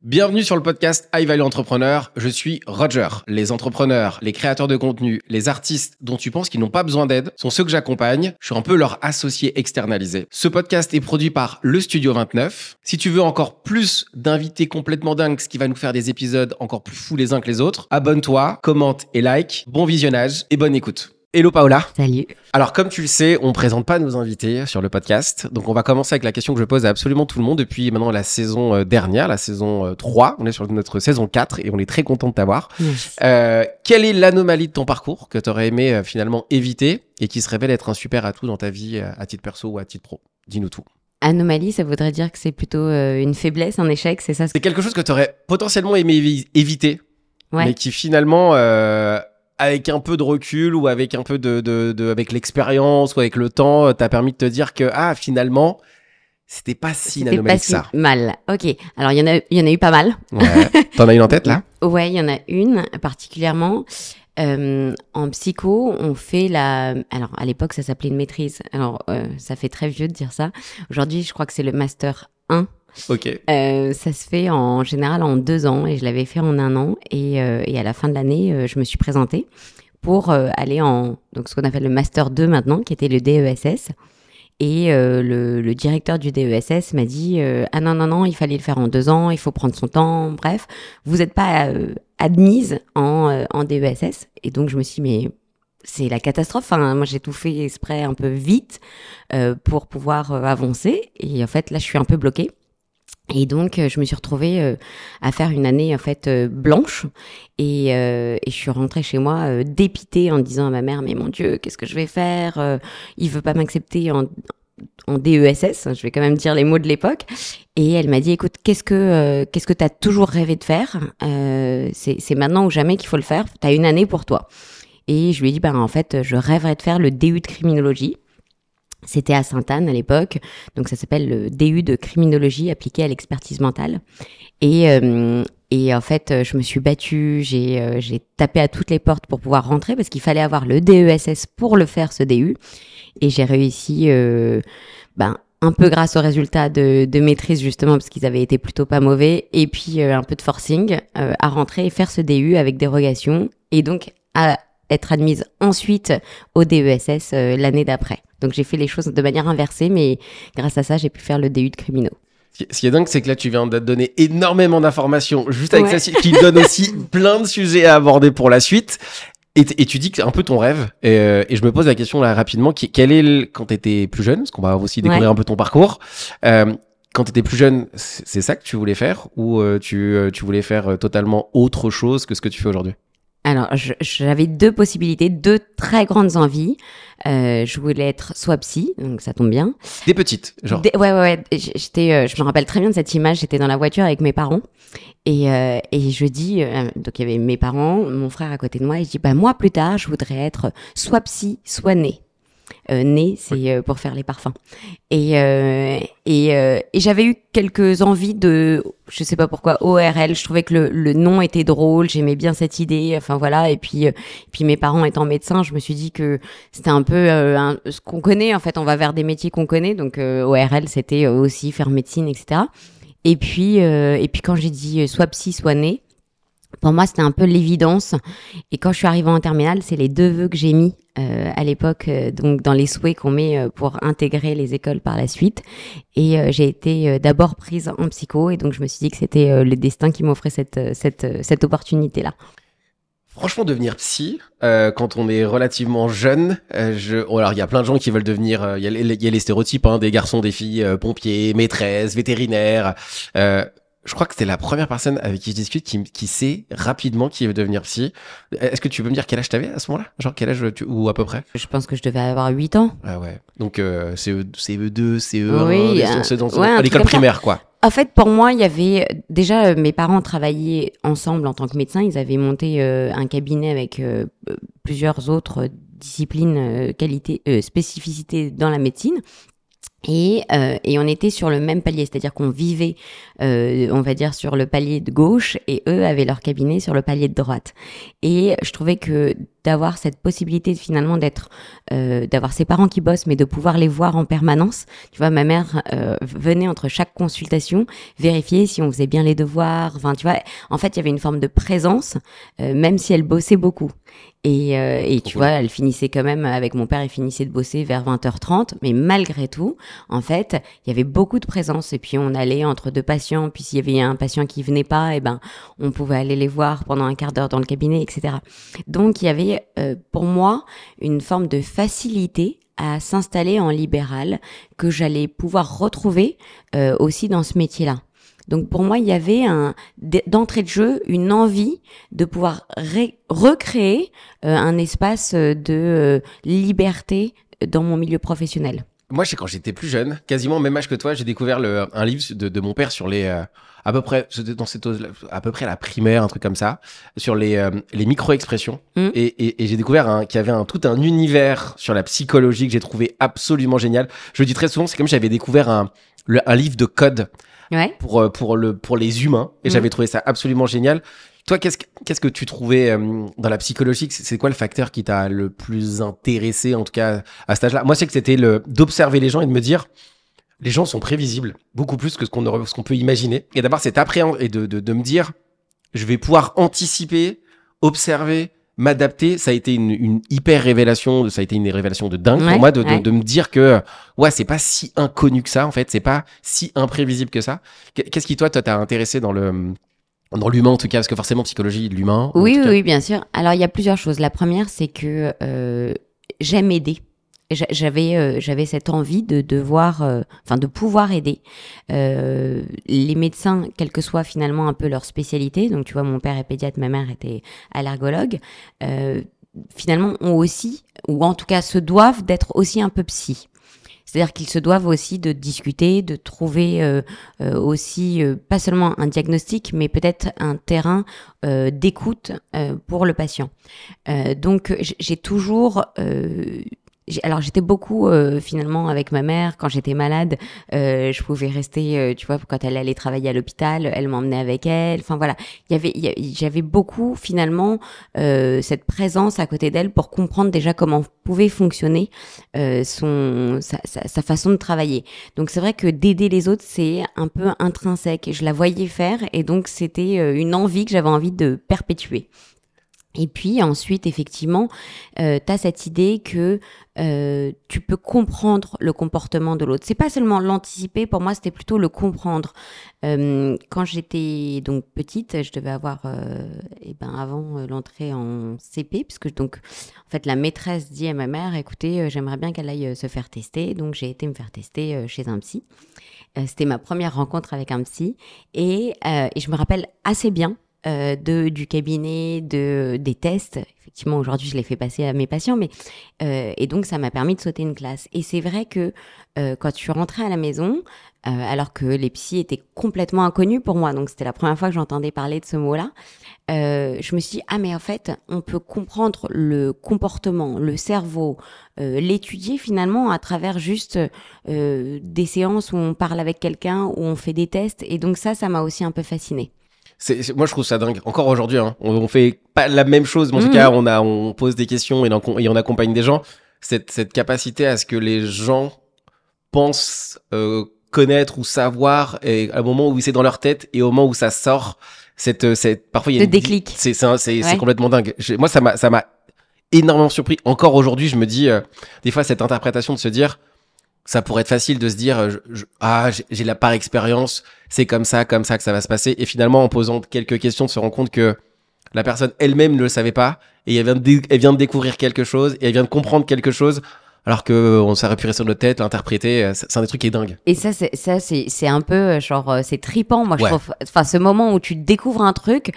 Bienvenue sur le podcast High Value Entrepreneur. Je suis Roger. Les entrepreneurs, les créateurs de contenu, les artistes dont tu penses qu'ils n'ont pas besoin d'aide sont ceux que j'accompagne. Je suis un peu leur associé externalisé. Ce podcast est produit par le Studio 29. Si tu veux encore plus d'invités complètement dingues, ce qui va nous faire des épisodes encore plus fous les uns que les autres, abonne-toi, commente et like. Bon visionnage et bonne écoute. Hello Paola. Salut. Alors comme tu le sais, on ne présente pas nos invités sur le podcast. Donc on va commencer avec la question que je pose à absolument tout le monde depuis maintenant la saison dernière, la saison 3. On est sur notre saison 4 et on est très content de t'avoir. Yes. Quelle est l'anomalie de ton parcours que tu aurais aimé finalement éviter et qui se révèle être un super atout dans ta vie à titre perso ou à titre pro? Dis-nous tout. Anomalie, ça voudrait dire que c'est plutôt une faiblesse, un échec, c'est ça? C'est quelque chose que tu aurais potentiellement aimé éviter, Ouais. mais qui finalement... avec un peu de recul ou avec un peu avec l'expérience ou avec le temps, t'as permis de te dire que finalement, c'était pas si une C'était anomalie pas que si ça. mal. Ok. Alors, il y en a eu pas mal. Ouais. T'en as une en tête là? Ouais, il y en a une particulièrement. En psycho, on fait alors, à l'époque, ça s'appelait une maîtrise. Alors, ça fait très vieux de dire ça. Aujourd'hui, je crois que c'est le master 1. Ok. Ça se fait en général en 2 ans et je l'avais fait en 1 an et à la fin de l'année, je me suis présentée pour aller donc ce qu'on appelle le master 2 maintenant, qui était le DESS. Et le directeur du DESS m'a dit non, il fallait le faire en 2 ans, il faut prendre son temps, bref, vous n'êtes pas admise en DESS. Et donc je me suis dit, mais c'est la catastrophe. Enfin, moi j'ai tout fait exprès un peu vite pour pouvoir avancer. Et en fait là je suis un peu bloquée. Et donc, je me suis retrouvée à faire une année en fait blanche et je suis rentrée chez moi dépitée en disant à ma mère, mais mon Dieu, qu'est-ce que je vais faire? Il veut pas m'accepter en DESS, je vais quand même dire les mots de l'époque. Et elle m'a dit, écoute, qu'est-ce que t'as toujours rêvé de faire? C'est maintenant ou jamais qu'il faut le faire. T'as une année pour toi. Et je lui ai dit, en fait, je rêverais de faire le DU de criminologie. C'était à Sainte-Anne à l'époque, donc ça s'appelle le DU de criminologie appliquée à l'expertise mentale. Et en fait, je me suis battue, j'ai tapé à toutes les portes pour pouvoir rentrer parce qu'il fallait avoir le DESS pour le faire, ce DU. Et j'ai réussi, un peu grâce aux résultats de maîtrise justement parce qu'ils avaient été plutôt pas mauvais, et puis un peu de forcing à rentrer et faire ce DU avec dérogation, et donc à être admise ensuite au DESS l'année d'après. Donc j'ai fait les choses de manière inversée, mais grâce à ça, j'ai pu faire le DU de crimino. Ce qui est dingue, c'est que là, tu viens de donner énormément d'informations juste avec ça, qui donne aussi plein de sujets à aborder pour la suite. Et tu dis que c'est un peu ton rêve. Et je me pose la question là rapidement, quel est quand tu étais plus jeune, parce qu'on va aussi découvrir un peu ton parcours. Quand tu étais plus jeune, c'est ça que tu voulais faire, ou tu voulais faire totalement autre chose que ce que tu fais aujourd'hui? Alors, j'avais 2 possibilités, 2 très grandes envies. Je voulais être soit psy, donc ça tombe bien. Des petites, genre. Ouais. Je me rappelle très bien de cette image. J'étais dans la voiture avec mes parents et je dis, donc il y avait mes parents, mon frère à côté de moi, et je dis, moi plus tard, je voudrais être soit psy, soit née. Nez, c'est pour faire les parfums. Et j'avais eu quelques envies de, je sais pas pourquoi, ORL. Je trouvais que le nom était drôle, j'aimais bien cette idée. Enfin voilà. Et puis mes parents étant médecins, je me suis dit que c'était un peu ce qu'on connaît. En fait, on va vers des métiers qu'on connaît. Donc ORL, c'était aussi faire médecine, etc. Et puis quand j'ai dit soit psy, soit nez, pour moi, c'était un peu l'évidence. Et quand je suis arrivée en terminale, c'est les 2 vœux que j'ai mis à l'époque, donc dans les souhaits qu'on met pour intégrer les écoles par la suite. Et j'ai été d'abord prise en psycho, et donc je me suis dit que c'était le destin qui m'offrait cette opportunité-là. Franchement, devenir psy, quand on est relativement jeune, alors il y a plein de gens qui veulent devenir, il y a les stéréotypes, des garçons, des filles, pompiers, maîtresses, vétérinaires. Je crois que c'était la première personne avec qui je discute qui sait rapidement qui veut devenir psy. Est-ce que tu peux me dire quel âge t'avais à ce moment-là? Genre quel âge ou à peu près? Je pense que je devais avoir 8 ans. Ah ouais. Donc CE2, CE1, Oui, à l'école primaire quoi. En fait, pour moi, il y avait déjà mes parents travaillaient ensemble en tant que médecins. Ils avaient monté un cabinet avec plusieurs autres disciplines, spécificités dans la médecine. Et on était sur le même palier, c'est-à-dire qu'on vivait, on va dire, sur le palier de gauche, et eux avaient leur cabinet sur le palier de droite. Et je trouvais que d'avoir cette possibilité finalement d'avoir ses parents qui bossent, mais de pouvoir les voir en permanence. Tu vois, ma mère venait entre chaque consultation vérifier si on faisait bien les devoirs. Enfin, tu vois, en fait, il y avait une forme de présence, même si elle bossait beaucoup. Et tu vois, elle finissait quand même, avec mon père, il finissait de bosser vers 20h30, mais malgré tout, en fait, il y avait beaucoup de présence. Et puis, on allait entre deux patients, puis s'il y avait un patient qui venait pas, on pouvait aller les voir pendant un quart d'heure dans le cabinet, etc. Donc, il y avait, pour moi, une forme de facilité à s'installer en libéral que j'allais pouvoir retrouver aussi dans ce métier-là. Donc pour moi, il y avait d'entrée de jeu une envie de pouvoir recréer un espace de liberté dans mon milieu professionnel. Moi, quand j'étais plus jeune, quasiment au même âge que toi, j'ai découvert un livre de mon père sur les à peu près j'étais dans cette à peu près la primaire, un truc comme ça, sur les micro-expressions. Et j'ai découvert qu'il y avait tout un univers sur la psychologie que j'ai trouvé absolument génial. Je le dis très souvent, c'est comme si j'avais découvert un livre de code. Ouais. Pour les humains, et j'avais trouvé ça absolument génial. Toi, qu'est-ce que tu trouvais dans la psychologie? C'est quoi le facteur qui t'a le plus intéressé, en tout cas à cet âge-là? Moi, c'est que c'était d'observer les gens et de me dire, les gens sont prévisibles, beaucoup plus que ce qu'on peut imaginer. Et d'avoir cette appréhension et de me dire, je vais pouvoir anticiper, observer, m'adapter. Ça a été une hyper révélation, ça a été une révélation de dingue pour moi de me dire que c'est pas si inconnu que ça, en fait, c'est pas si imprévisible que ça. Qu'est-ce qui toi t'a intéressé dans l'humain, en tout cas, parce que forcément psychologie de l'humain. Oui, bien sûr. Alors il y a plusieurs choses. La première, c'est que j'aime aider. J'avais cette envie de pouvoir aider les médecins, quelle que soit finalement un peu leur spécialité. Donc tu vois, mon père est pédiatre, ma mère était allergologue. Finalement, ont aussi, ou en tout cas se doivent d'être aussi un peu psy. C'est-à-dire qu'ils se doivent aussi de discuter, de trouver aussi pas seulement un diagnostic, mais peut-être un terrain d'écoute pour le patient. Donc j'ai toujours alors j'étais beaucoup finalement avec ma mère quand j'étais malade. Je pouvais rester, tu vois, quand elle allait travailler à l'hôpital, elle m'emmenait avec elle. Enfin voilà, j'avais beaucoup finalement cette présence à côté d'elle pour comprendre déjà comment pouvait fonctionner sa façon de travailler. Donc c'est vrai que d'aider les autres, c'est un peu intrinsèque. Je la voyais faire et donc c'était une envie que j'avais envie de perpétuer. Et puis ensuite, effectivement, t'as cette idée que tu peux comprendre le comportement de l'autre. C'est pas seulement l'anticiper, pour moi, c'était plutôt le comprendre. Quand j'étais donc petite, je devais avoir, avant l'entrée en CP, puisque donc, en fait, la maîtresse dit à ma mère, écoutez, j'aimerais bien qu'elle aille se faire tester. Donc, j'ai été me faire tester chez un psy. C'était ma première rencontre avec un psy. Et je me rappelle assez bien du cabinet, des tests. Effectivement, aujourd'hui, je les fais passer à mes patients, mais et donc ça m'a permis de sauter une classe. Et c'est vrai que quand je suis rentrée à la maison, alors que les psys étaient complètement inconnus pour moi, donc c'était la première fois que j'entendais parler de ce mot-là, je me suis dit, mais en fait, on peut comprendre le comportement, le cerveau, l'étudier finalement à travers juste des séances où on parle avec quelqu'un, où on fait des tests. Et donc ça m'a aussi un peu fascinée. Moi, je trouve ça dingue. Encore aujourd'hui, hein, on fait pas la même chose, mais en tout cas, on pose des questions et on accompagne des gens. Cette capacité à ce que les gens pensent connaître ou savoir, et à un moment où c'est dans leur tête et au moment où ça sort, parfois il y a le déclic. C'est complètement dingue. Moi, ça m'a énormément surpris. Encore aujourd'hui, je me dis des fois cette interprétation de se dire. Ça pourrait être facile de se dire j'ai la par expérience, c'est comme ça que ça va se passer, et finalement en posant quelques questions, de se rend compte que la personne elle-même ne le savait pas et elle vient de découvrir quelque chose et elle vient de comprendre quelque chose alors que on s'aurait pu rester sur notre tête, l'interpréter. C'est un des trucs qui est dingue. Et ça c'est un peu genre c'est trippant, moi je trouve. Enfin ce moment où tu découvres un truc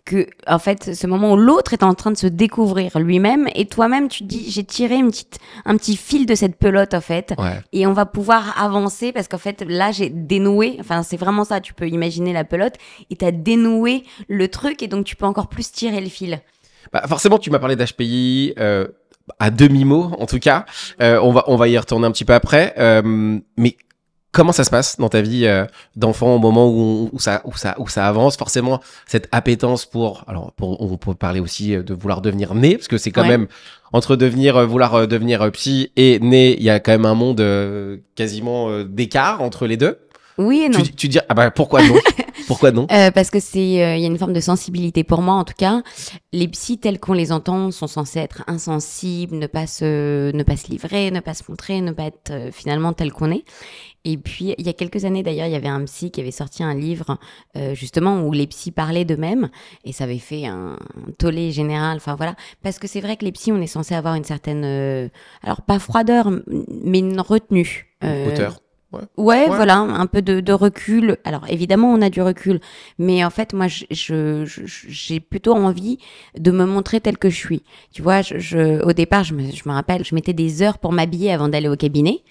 que, en fait, ce moment où l'autre est en train de se découvrir lui-même et toi-même, tu te dis, j'ai tiré un petit fil de cette pelote, en fait, et on va pouvoir avancer parce qu'en fait, là, j'ai dénoué, enfin, c'est vraiment ça, tu peux imaginer la pelote et t'as dénoué le truc et donc tu peux encore plus tirer le fil. Forcément, tu m'as parlé d'HPI, à demi-mot, en tout cas. On va y retourner un petit peu après, mais Comment ça se passe dans ta vie d'enfant au moment où ça avance? Forcément, cette appétence on peut parler aussi de vouloir devenir né, parce que c'est quand même entre vouloir devenir psy et né, il y a quand même un monde quasiment d'écart entre les deux. Oui et non. Tu dis, ah bah pourquoi non? Pourquoi non? Parce que il y a une forme de sensibilité. Pour moi, en tout cas, les psys tels qu'on les entend sont censés être insensibles, ne pas se livrer, ne pas se montrer, ne pas être finalement tel qu'on est. Et puis, il y a quelques années d'ailleurs, il y avait un psy qui avait sorti un livre justement où les psys parlaient d'eux-mêmes et ça avait fait un tollé général. Enfin voilà, parce que c'est vrai que les psys, on est censé avoir une certaine, alors pas froideur, mais une retenue. Hauteur. Ouais, voilà, un peu de recul. Alors évidemment, on a du recul, mais en fait, moi, j'ai plutôt envie de me montrer telle que je suis. Tu vois, au départ, je me rappelle, je mettais des heures pour m'habiller avant d'aller au cabinet,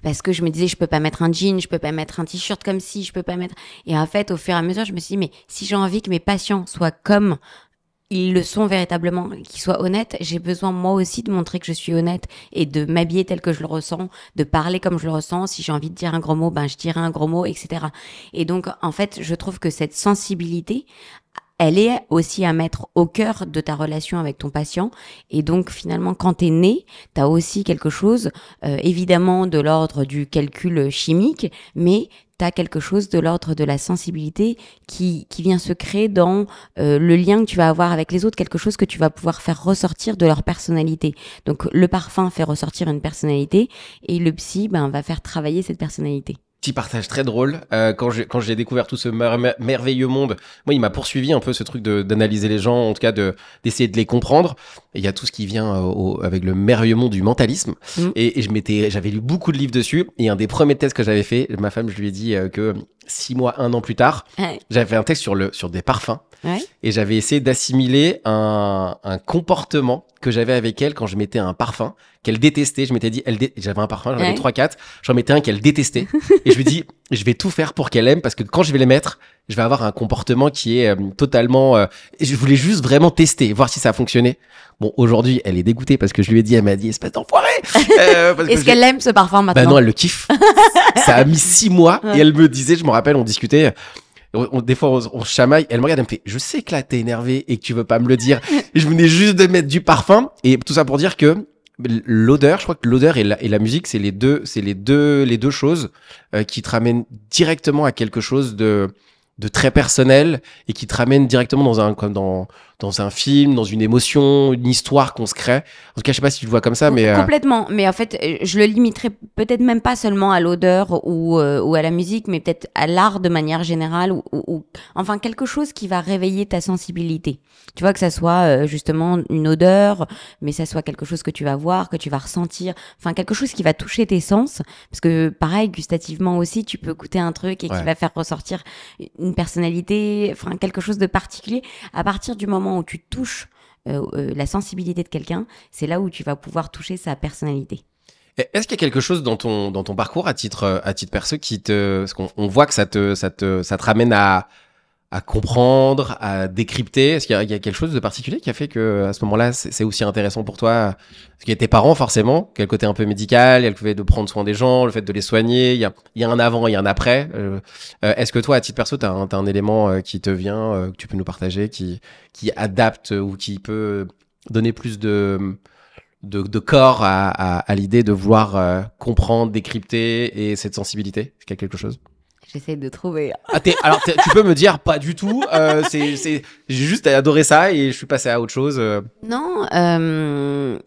parce que je me disais, je peux pas mettre un jean, je peux pas mettre un t-shirt comme si, je peux pas mettre. Et en fait, au fur et à mesure, je me suis dit, mais si j'ai envie que mes patients soient comme ils le sont véritablement, qu'ils soient honnêtes, j'ai besoin moi aussi de montrer que je suis honnête et de m'habiller tel que je le ressens, de parler comme je le ressens. Si j'ai envie de dire un gros mot, ben je dirai un gros mot, etc. Et donc, en fait, je trouve que cette sensibilité, elle est aussi à mettre au cœur de ta relation avec ton patient. Et donc, finalement, quand t'es né, t'as aussi quelque chose, évidemment, de l'ordre du calcul chimique, mais t'as quelque chose de l'ordre de la sensibilité qui vient se créer dans le lien que tu vas avoir avec les autres, quelque chose que tu vas pouvoir faire ressortir de leur personnalité. Donc, le parfum fait ressortir une personnalité et le psy, va faire travailler cette personnalité. Petit partage très drôle. Quand j'ai découvert tout ce merveilleux monde, moi, il m'a poursuivi un peu ce truc d'analyser les gens, en tout cas d'essayer de les comprendre. Et il y a tout ce qui vient avec le merveilleux monde du mentalisme. Et j'avais lu beaucoup de livres dessus. Et un des premiers tests que j'avais fait, ma femme, je lui ai dit que 6 mois, 1 an plus tard, j'avais fait un texte sur des parfums. Ouais. Et j'avais essayé d'assimiler un comportement que j'avais avec elle quand je mettais un parfum qu'elle détestait. Je m'étais dit, j'avais un parfum, j'en avais 3-4, j'en mettais un qu'elle détestait. Et je me dis, je vais tout faire pour qu'elle aime parce que quand je vais les mettre, je vais avoir un comportement qui est totalement... je voulais juste vraiment tester, voir si ça a fonctionné. Bon, aujourd'hui, elle est dégoûtée parce que je lui ai dit, elle m'a dit, espèce d'enfoiré. Est-ce qu'elle aime ce parfum maintenant? Bah non, elle le kiffe. Ça a mis 6 mois et elle me disait, je me rappelle, on discutait... Des fois, on se chamaille. Elle me regarde, elle me fait, je sais que là, t'es énervé et que tu veux pas me le dire. Et je venais juste de mettre du parfum. Et tout ça pour dire que l'odeur, je crois que l'odeur et la musique, c'est les deux choses qui te ramènent directement à quelque chose de très personnel et qui te ramènent directement dans un film, dans une émotion, une histoire qu'on se crée. En tout cas, je sais pas si tu le vois comme ça, mais... Complètement. Mais en fait, je le limiterais peut-être même pas seulement à l'odeur ou à la musique, mais peut-être à l'art de manière générale ou enfin quelque chose qui va réveiller ta sensibilité. Tu vois, que ça soit justement une odeur, mais ça soit quelque chose que tu vas voir, que tu vas ressentir, enfin quelque chose qui va toucher tes sens. Parce que pareil, gustativement aussi, tu peux goûter un truc et qui va faire ressortir une personnalité, enfin quelque chose de particulier. À partir du moment où tu touches la sensibilité de quelqu'un, c'est là où tu vas pouvoir toucher sa personnalité. Est-ce qu'il y a quelque chose dans ton parcours à titre perso parce qu'on voit que ça te ramène à comprendre, à décrypter? Est-ce qu'il y a quelque chose de particulier qui a fait que à ce moment-là, c'est aussi intéressant pour toi? Parce qu'il y a tes parents, forcément, quel côté un peu médical, il y a le fait de prendre soin des gens, le fait de les soigner, il y a un avant, il y a un après. Est-ce que toi, à titre perso, t'as un élément qui te vient, que tu peux nous partager, qui adapte ou qui peut donner plus de corps à l'idée de vouloir comprendre, décrypter et cette sensibilité? Est-ce qu'il y a quelque chose? J'essaie de trouver. Alors, tu peux me dire pas du tout. J'ai juste adoré ça et je suis passé à autre chose. Non, je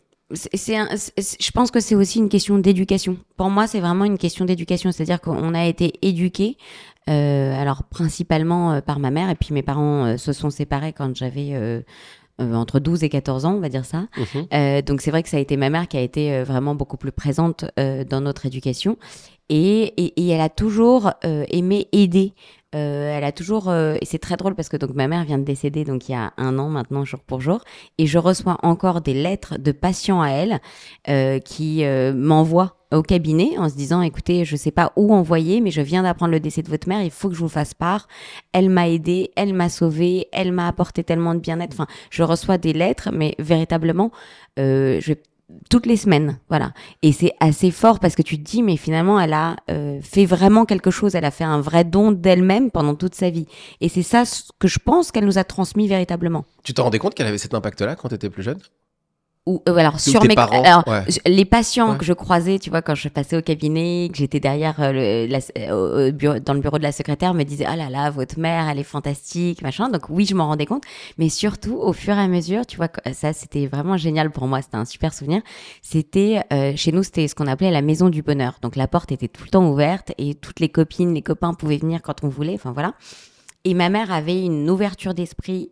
pense que c'est aussi une question d'éducation. Pour moi, c'est vraiment une question d'éducation. C'est-à-dire qu'on a été éduqués, alors principalement par ma mère, et puis mes parents se sont séparés quand j'avais entre 12 et 14 ans, on va dire ça. Donc c'est vrai que ça a été ma mère qui a été vraiment beaucoup plus présente dans notre éducation. Et elle a toujours aimé aider. Elle a toujours et c'est très drôle parce que donc ma mère vient de décéder donc il y a 1 an maintenant jour pour jour, et je reçois encore des lettres de patients à elle qui m'envoient au cabinet en se disant, écoutez, je sais pas où envoyer, mais je viens d'apprendre le décès de votre mère, il faut que je vous fasse part. Elle m'a aidée, elle m'a sauvée, elle m'a apporté tellement de bien-être. Enfin, je reçois des lettres, mais véritablement, je vais toutes les semaines, voilà. Et c'est assez fort parce que tu te dis, mais finalement, elle a fait vraiment quelque chose, elle a fait un vrai don d'elle-même pendant toute sa vie. Et c'est ça ce que je pense qu'elle nous a transmis véritablement. Tu t'en rendais compte qu'elle avait cet impact-là quand tu étais plus jeune? Ou alors sur tes mes parents, les patients Ouais. que je croisais, tu vois, quand je passais au cabinet, que j'étais derrière dans le bureau de la secrétaire, me disaient ah là là, votre mère, elle est fantastique, machin. Donc oui, je m'en rendais compte, mais surtout au fur et à mesure, tu vois, ça c'était vraiment génial pour moi, c'était un super souvenir. C'était chez nous, c'était ce qu'on appelait la maison du bonheur. Donc la porte était tout le temps ouverte et toutes les copines, les copains pouvaient venir quand on voulait. Enfin voilà. Et ma mère avait une ouverture d'esprit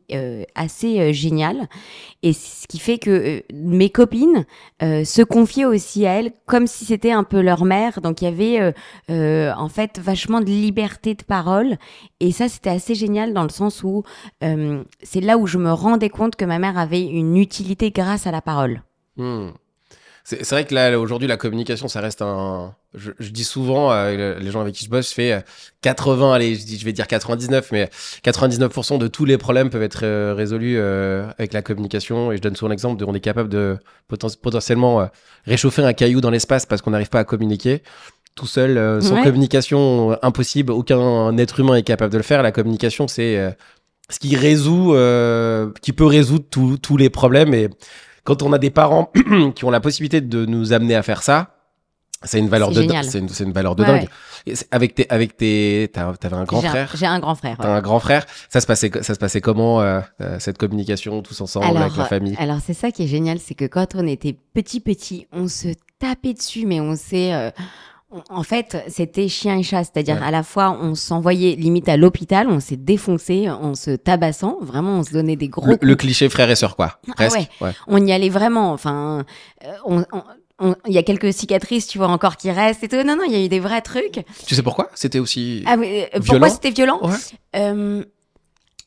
assez géniale. Et ce qui fait que mes copines se confiaient aussi à elle comme si c'était un peu leur mère. Donc il y avait en fait vachement de liberté de parole. Et ça, c'était assez génial dans le sens où c'est là où je me rendais compte que ma mère avait une utilité grâce à la parole. C'est vrai que là, aujourd'hui, la communication, ça reste un... Je dis souvent, les gens avec qui je bosse, je fais 80, allez, je vais dire 99, mais 99% de tous les problèmes peuvent être résolus avec la communication. Et je donne souvent l'exemple on est capable de potentiellement réchauffer un caillou dans l'espace parce qu'on n'arrive pas à communiquer. Tout seul, sans communication, impossible. Aucun être humain est capable de le faire. La communication, c'est ce qui résout, qui peut résoudre tous les problèmes. Et quand on a des parents qui ont la possibilité de nous amener à faire ça, c'est une valeur c'est une valeur de dingue. Et t'avais un grand frère. J'ai un grand frère. T'as un grand frère. Ça se passait comment cette communication tous ensemble avec la famille? Alors c'est ça qui est génial, c'est que quand on était petit, on se tapait dessus, mais on s'est en fait, c'était chien et chat, c'est-à-dire à la fois on s'envoyait limite à l'hôpital, on s'est défoncé en se tabassant, vraiment on se donnait des gros le cliché frère et sœur quoi, presque. Ouais. On y allait vraiment, enfin il y a quelques cicatrices, tu vois, encore qui restent et tout. Non, il y a eu des vrais trucs. Tu sais pourquoi c'était aussi violent? Pourquoi c'était violent?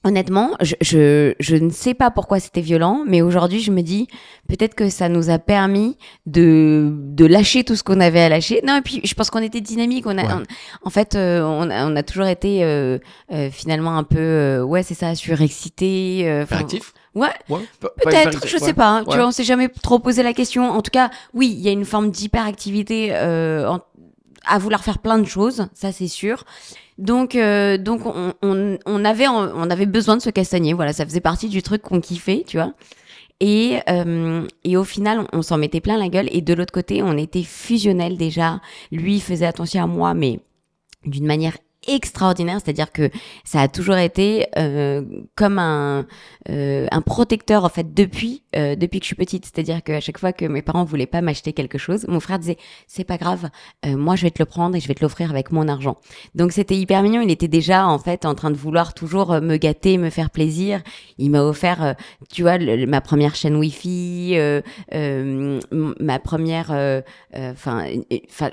Honnêtement, je ne sais pas pourquoi c'était violent, mais aujourd'hui, je me dis peut-être que ça nous a permis de lâcher tout ce qu'on avait à lâcher. Non, et puis je pense qu'on était dynamique. On a toujours été finalement un peu, c'est ça, surexcité. Actif. Ouais, peut-être, je sais pas. Tu vois, on s'est jamais trop posé la question. En tout cas, oui, il y a une forme d'hyperactivité à vouloir faire plein de choses, ça c'est sûr. Donc on avait besoin de se castagner. Voilà, ça faisait partie du truc qu'on kiffait, tu vois. Et au final, on s'en mettait plein la gueule. Et de l'autre côté, on était fusionnels déjà. Lui faisait attention à moi, mais d'une manière extraordinaire, c'est-à-dire que ça a toujours été comme un protecteur en fait depuis que je suis petite, c'est-à-dire qu'à chaque fois que mes parents voulaient pas m'acheter quelque chose, mon frère disait c'est pas grave, moi je vais te le prendre et je vais te l'offrir avec mon argent. Donc c'était hyper mignon, il était déjà en fait en train de vouloir toujours me gâter, me faire plaisir. Il m'a offert tu vois ma première chaîne Wi-Fi, ma première enfin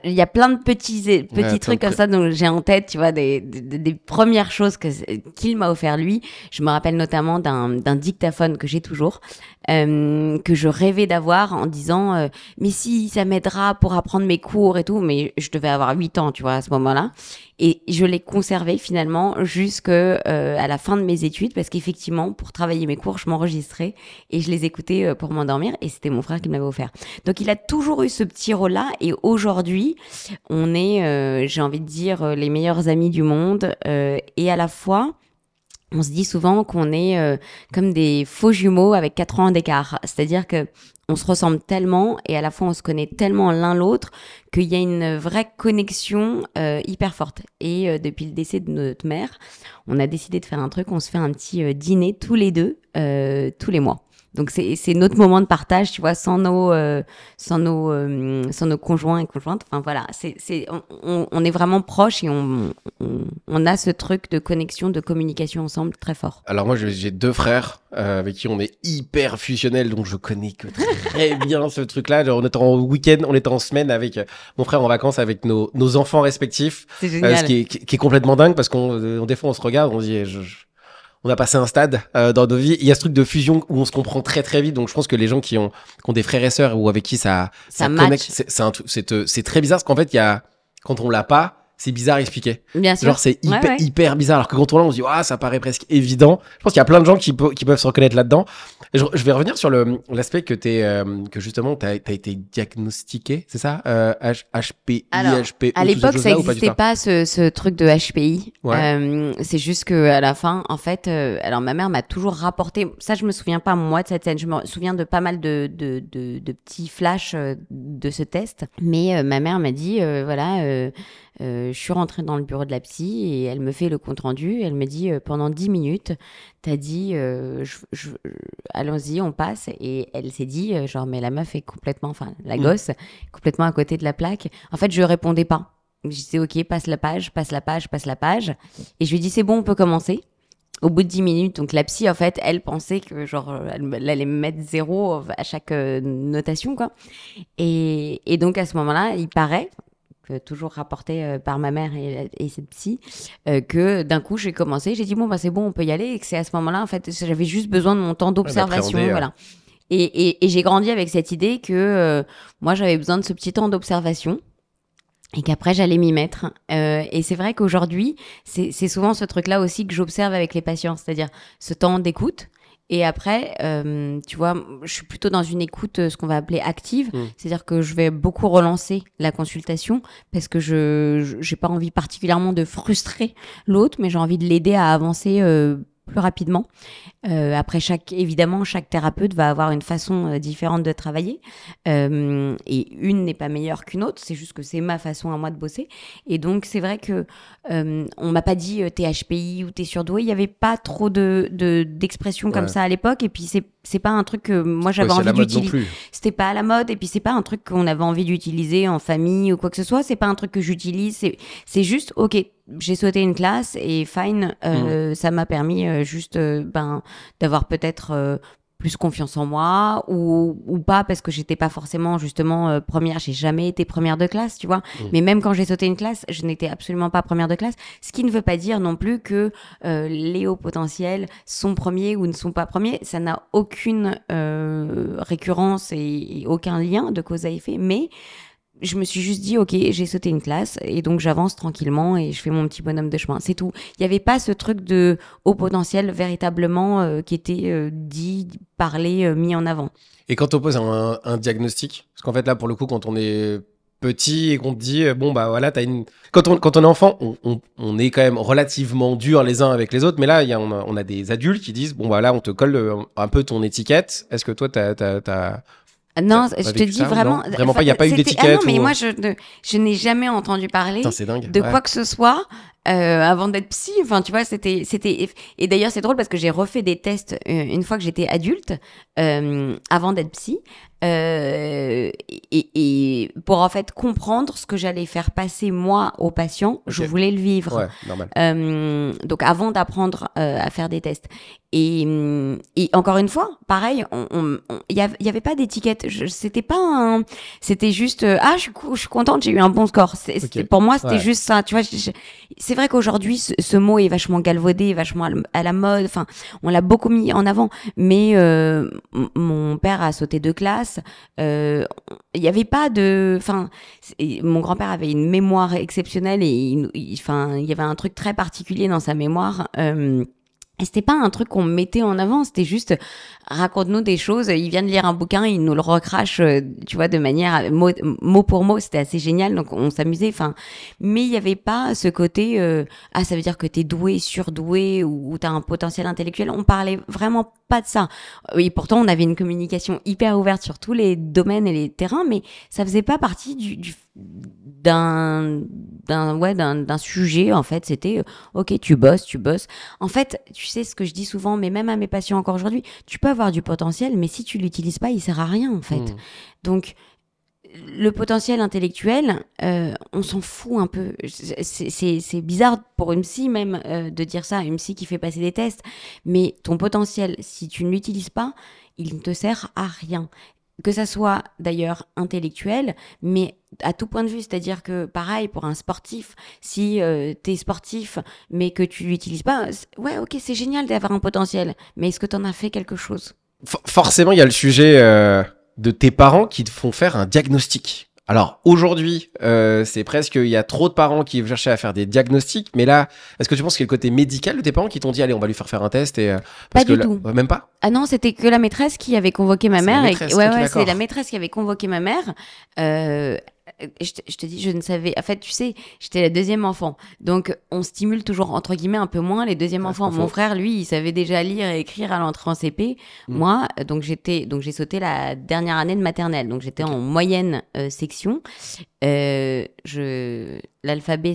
il y a plein de petits trucs comme ça dont j'ai en tête, tu vois, des premières choses qu'il m'a offert lui. Je me rappelle notamment d'un dictaphone que j'ai toujours, que je rêvais d'avoir en disant mais si ça m'aidera pour apprendre mes cours et tout, mais je devais avoir 8 ans, tu vois, à ce moment-là. Et je l'ai conservé finalement jusque à la fin de mes études parce qu'effectivement, pour travailler mes cours, je m'enregistrais et je les écoutais pour m'endormir et c'était mon frère qui me l'avait offert. Donc il a toujours eu ce petit rôle-là et aujourd'hui, on est, j'ai envie de dire, les meilleurs amis du monde et à la fois, on se dit souvent qu'on est comme des faux jumeaux avec 4 ans d'écart. C'est-à-dire que on se ressemble tellement et à la fois on se connaît tellement l'un l'autre qu'il y a une vraie connexion hyper forte. Et depuis le décès de notre mère, on a décidé de faire un truc, on se fait un petit dîner tous les deux, tous les mois. Donc c'est notre moment de partage, tu vois, sans nos conjoints et conjointes. Enfin voilà, on est vraiment proches et on a ce truc de connexion, de communication ensemble très fort. Alors moi j'ai 2 frères avec qui on est hyper fusionnels, donc je connais que très bien ce truc-là. On était en week-end, on était en semaine avec mon frère en vacances avec nos enfants respectifs. C'est génial. Ce qui est complètement dingue parce qu'on des fois on se regarde, on se dit on a passé un stade dans nos vies. Il y a ce truc de fusion où on se comprend très très vite. Donc je pense que les gens qui ont des frères et sœurs ou avec qui ça connecte, c'est très bizarre parce qu'en fait quand on l'a pas, c'est bizarre à expliquer. Bien sûr. Genre, c'est Ouais. hyper bizarre. Alors que quand on l'a, on se dit, ah, ça paraît presque évident. Je pense qu'il y a plein de gens qui peuvent se reconnaître là-dedans. Et je vais revenir sur l'aspect que justement, t'as été diagnostiqué, c'est ça? HPI, Alors, HPE, à toutes ces l'époque, ça choses-là, ou pas du n'existait tout? pas ce truc de HPI. Ouais. C'est juste que à la fin, en fait, alors ma mère m'a toujours rapporté. Ça, je me souviens pas moi de cette scène. Je me souviens de pas mal de petits flashs de ce test. Mais ma mère m'a dit, je suis rentrée dans le bureau de la psy et elle me fait le compte rendu. Elle me dit pendant 10 minutes, t'as dit, allons-y, on passe. Et elle s'est dit, genre, mais la meuf est complètement, enfin, la gosse, complètement à côté de la plaque. En fait, je répondais pas. Je disais, ok, passe la page, passe la page, passe la page. Et je lui dis, c'est bon, on peut commencer. Au bout de 10 minutes, donc la psy, en fait, elle pensait que, genre, elle allait me mettre 0 à chaque notation, quoi. Et donc, à ce moment-là, il paraît, toujours rapporté par ma mère et cette psy, que d'un coup, j'ai commencé. J'ai dit, bon, bah, c'est bon, on peut y aller. Et que c'est à ce moment-là, en fait, j'avais juste besoin de mon temps d'observation, d'appréhender, voilà. Et j'ai grandi avec cette idée que moi, j'avais besoin de ce petit temps d'observation et qu'après, j'allais m'y mettre. Et c'est vrai qu'aujourd'hui, c'est souvent ce truc-là aussi que j'observe avec les patients, c'est-à-dire ce temps d'écoute. Et après, tu vois, je suis plutôt dans une écoute, ce qu'on va appeler active, c'est-à-dire que je vais beaucoup relancer la consultation parce que je j'ai pas envie particulièrement de frustrer l'autre, mais j'ai envie de l'aider à avancer plus rapidement. Après, évidemment, chaque thérapeute va avoir une façon différente de travailler. Et une n'est pas meilleure qu'une autre. C'est juste que c'est ma façon à moi de bosser. Et donc, c'est vrai que on m'a pas dit t'es HPI ou t'es surdoué. Il y avait pas trop d'expressions comme ça à l'époque. Et puis, c'est pas un truc que moi j'avais envie d'utiliser. C'était pas à la mode. Et puis, c'est pas un truc qu'on avait envie d'utiliser en famille ou quoi que ce soit. C'est pas un truc que j'utilise. C'est juste, ok, j'ai sauté une classe et fine, ça m'a permis juste d'avoir peut-être plus confiance en moi ou pas parce que j'étais pas forcément justement première. J'ai jamais été première de classe, tu vois. Mais même quand j'ai sauté une classe, je n'étais absolument pas première de classe. Ce qui ne veut pas dire non plus que les hauts potentiels sont premiers ou ne sont pas premiers. Ça n'a aucune récurrence et aucun lien de cause à effet. Mais je me suis juste dit, ok, j'ai sauté une classe et donc j'avance tranquillement et je fais mon petit bonhomme de chemin. C'est tout. Il n'y avait pas ce truc de haut potentiel véritablement qui était dit, parlé, mis en avant. Et quand on pose un diagnostic, parce qu'en fait là, pour le coup, quand on est petit et qu'on te dit, bon bah voilà, quand on est enfant, on est quand même relativement dur les uns avec les autres, mais là, on a des adultes qui disent, bon bah là, on te colle un peu ton étiquette. Est-ce que toi, t'as... Non, je te dis vraiment. Vraiment pas, il n'y a pas eu d'étiquette. Ah non, mais moi, je n'ai jamais entendu parler de quoi que ce soit avant d'être psy. Enfin, tu vois, c'était. Et d'ailleurs, c'est drôle parce que j'ai refait des tests une fois que j'étais adulte, avant d'être psy. Et pour en fait comprendre ce que j'allais faire passer moi aux patients, je voulais le vivre. Ouais, normal. Donc avant d'apprendre à faire des tests. Et encore une fois, pareil, il y avait pas d'étiquette. C'était pas c'était juste je suis contente, j'ai eu un bon score. Pour moi, c'était juste ça. Tu vois, c'est vrai qu'aujourd'hui, ce mot est vachement galvaudé, vachement à la mode. Enfin, on l'a beaucoup mis en avant. Mais mon père a sauté 2 classes. Il y avait pas de. Enfin, mon grand-père avait une mémoire exceptionnelle et il y avait un truc très particulier dans sa mémoire. Et c'était pas un truc qu'on mettait en avant, c'était juste raconte-nous des choses. Il vient de lire un bouquin, il nous le recrache, tu vois, de manière mot pour mot. C'était assez génial, donc on s'amusait. Enfin, mais il y avait pas ce côté ça veut dire que t'es doué, surdoué ou t'as un potentiel intellectuel. On parlait vraiment pas de ça. Et pourtant, on avait une communication hyper ouverte sur tous les domaines et les terrains, mais ça faisait pas partie d'un sujet. En fait, c'était ok, tu bosses. En fait, tu sais ce que je dis souvent, mais même à mes patients encore aujourd'hui, tu peux avoir du potentiel, mais si tu l'utilises pas, il sert à rien en fait. Donc le potentiel intellectuel, on s'en fout un peu. C'est bizarre pour une psy même de dire ça, une psy qui fait passer des tests, mais ton potentiel, si tu ne l'utilises pas, il ne te sert à rien. Que ça soit d'ailleurs intellectuel, mais à tout point de vue, c'est-à-dire que pareil pour un sportif, si t'es sportif mais que tu l'utilises pas, ouais ok c'est génial d'avoir un potentiel, mais est-ce que t'en as fait quelque chose? Forcément, il y a le sujet de tes parents qui te font faire un diagnostic. Alors aujourd'hui, c'est presque, il y a trop de parents qui cherchent à faire des diagnostics, mais là, est-ce que tu penses qu'il y a le côté médical de tes parents qui t'ont dit, allez, on va lui faire un test et Pas du tout. Même pas? Ah non, c'était que la maîtresse qui avait convoqué ma C'est mère. la maîtresse, ok, Ouais, d'accord. c'est la maîtresse qui avait convoqué ma mère. Je te dis, je ne savais. En fait, tu sais, j'étais la deuxième enfant. Donc, on stimule toujours, entre guillemets, un peu moins les deuxièmes Ouais, enfants. c'est pas Mon faux. frère, lui, il savait déjà lire et écrire à l'entrée en CP. Moi, donc j'ai sauté la dernière année de maternelle. Donc, j'étais en moyenne section. L'alphabet,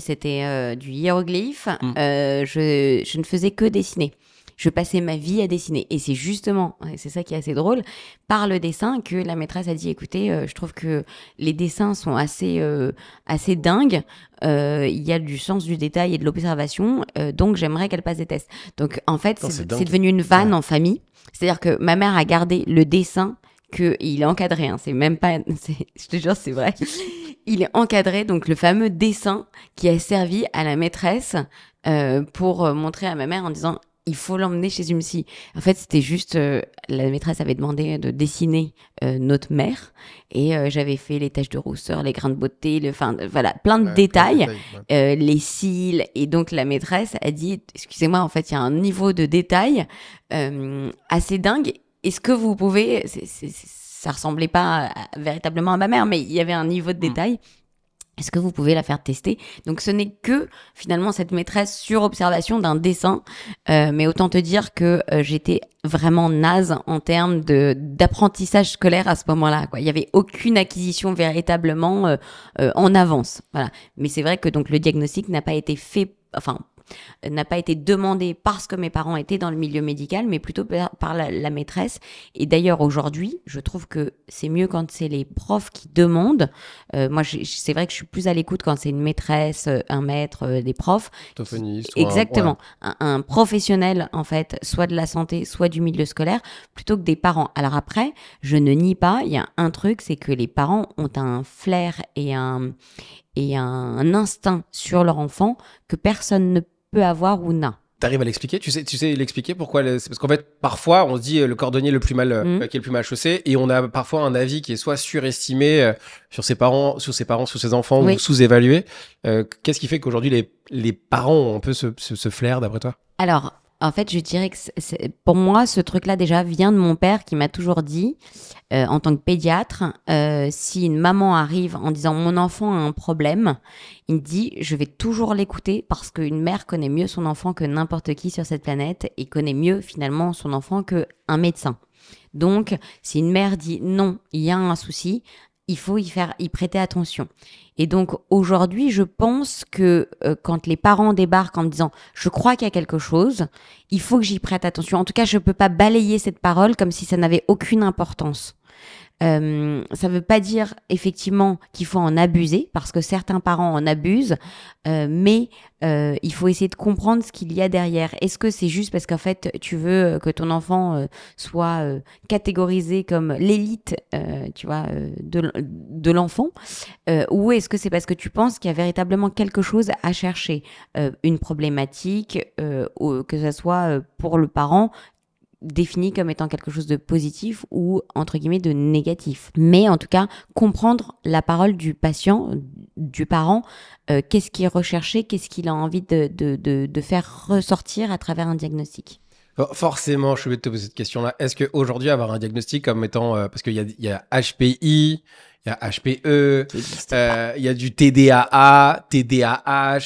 c'était du hiéroglyphe. Je ne faisais que dessiner. Je passais ma vie à dessiner. Et c'est justement, c'est ça qui est assez drôle, par le dessin que la maîtresse a dit, écoutez, je trouve que les dessins sont assez dingues. Il y a du sens du détail et de l'observation. Donc, j'aimerais qu'elle passe des tests. Donc, en fait, C'est dingue. c'est devenu une vanne en famille. C'est-à-dire que ma mère a gardé le dessin il est encadré. Hein, c'est même pas... je te jure, c'est vrai. Il est encadré, donc le fameux dessin qui a servi à la maîtresse pour montrer à ma mère en disant... Il faut l'emmener chez une psy. En fait, c'était juste... la maîtresse avait demandé de dessiner notre mère. Et j'avais fait les taches de rousseur, les grains de beauté, voilà, plein de détails. Les cils. Et donc, la maîtresse a dit, excusez-moi, en fait, il y a un niveau de détail assez dingue. Est-ce que vous pouvez... ça ressemblait pas véritablement à ma mère, mais il y avait un niveau de détail. Est-ce que vous pouvez la faire tester? Donc, ce n'est que, finalement, cette maîtresse sur observation d'un dessin. Mais autant te dire que j'étais vraiment naze en termes d'apprentissage scolaire à ce moment-là, quoi. Il y avait aucune acquisition véritablement en avance. Voilà. Mais c'est vrai que donc le diagnostic n'a pas été fait... n'a pas été demandé parce que mes parents étaient dans le milieu médical, mais plutôt par la maîtresse. Et d'ailleurs, aujourd'hui, je trouve que c'est mieux quand c'est les profs qui demandent. Moi, c'est vrai que je suis plus à l'écoute quand c'est une maîtresse, un maître, des profs. Orthophoniste. Exactement. Ouais. Un professionnel, en fait, soit de la santé, soit du milieu scolaire, plutôt que des parents. Alors après, je ne nie pas, il y a un truc, c'est que les parents ont un flair et un instinct sur leur enfant que personne ne peut avoir ou n'a. T'arrives à l'expliquer? Tu sais l'expliquer pourquoi c'est parce qu'en fait, parfois, on se dit le cordonnier le plus mal, qui est le plus mal chaussé, et on a parfois un avis qui est soit surestimé sur ses parents, sur ses enfants, Oui. ou sous-évalué. Qu'est-ce qui fait qu'aujourd'hui les parents ont un peu ce flair, d'après toi? Alors, en fait, je dirais que pour moi, ce truc-là déjà vient de mon père qui m'a toujours dit, en tant que pédiatre, si une maman arrive en disant mon enfant a un problème, il me dit je vais toujours l'écouter parce qu'une mère connaît mieux son enfant que n'importe qui sur cette planète et connaît mieux finalement son enfant qu'un médecin. Donc, si une mère dit non, il y a un souci, il faut y prêter attention. Et donc aujourd'hui, je pense que quand les parents débarquent en me disant « je crois qu'il y a quelque chose », il faut que j'y prête attention. En tout cas, je ne peux pas balayer cette parole comme si ça n'avait aucune importance. Ça ne veut pas dire effectivement qu'il faut en abuser, parce que certains parents en abusent, mais il faut essayer de comprendre ce qu'il y a derrière. Est-ce que c'est juste parce qu'en fait tu veux que ton enfant soit catégorisé comme l'élite, tu vois, de l'enfant, ou est-ce que c'est parce que tu penses qu'il y a véritablement quelque chose à chercher, une problématique, ou que ça soit pour le parent défini comme étant quelque chose de positif ou entre guillemets de négatif. Mais en tout cas, comprendre la parole du patient, du parent, qu'est-ce qui est recherché, qu'est-ce qu'il a envie de faire ressortir à travers un diagnostic. Forcément, je vais te poser cette question-là. Est-ce qu'aujourd'hui, avoir un diagnostic comme étant... parce qu'il y a HPI, il y a HPE, il y a du TDAH, TDAH,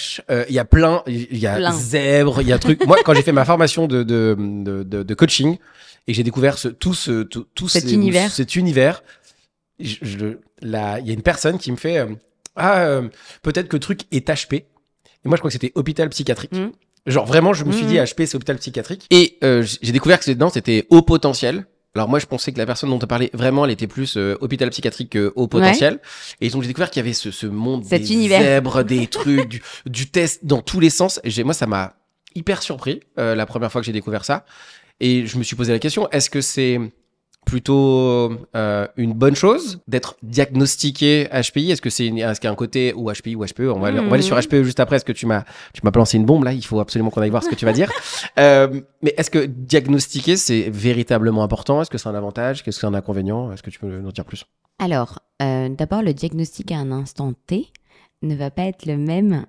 il y a il y a zèbre, il y a truc. Moi, quand j'ai fait ma formation de coaching et que j'ai découvert cet univers, il y a une personne qui me fait peut-être que le truc est HP. Et moi, je crois que c'était hôpital psychiatrique. Genre vraiment, je me suis dit HP, c'est hôpital psychiatrique. Et j'ai découvert que dedans, c'était haut potentiel. Alors moi, je pensais que la personne dont tu parlais, vraiment, elle était plus hôpital psychiatrique que haut potentiel. Ouais. Et donc, j'ai découvert qu'il y avait ce monde cet des univers. Zèbres, des trucs, du test dans tous les sens. Et moi, ça m'a hyper surpris la première fois que j'ai découvert ça. Et je me suis posé la question, est-ce que c'est plutôt une bonne chose d'être diagnostiqué HPI? Est-ce qu'il y a un côté ou HPI ou HPE? On va aller sur HPE juste après. Est-ce que tu m'as balancé une bombe là? Il faut absolument qu'on aille voir ce que tu vas dire. Mais est-ce que diagnostiquer, c'est véritablement important? Est-ce que c'est un avantage? Qu'est-ce que c'est un inconvénient? Est-ce que tu peux nous dire plus? Alors, d'abord, le diagnostic à un instant T ne va pas être le même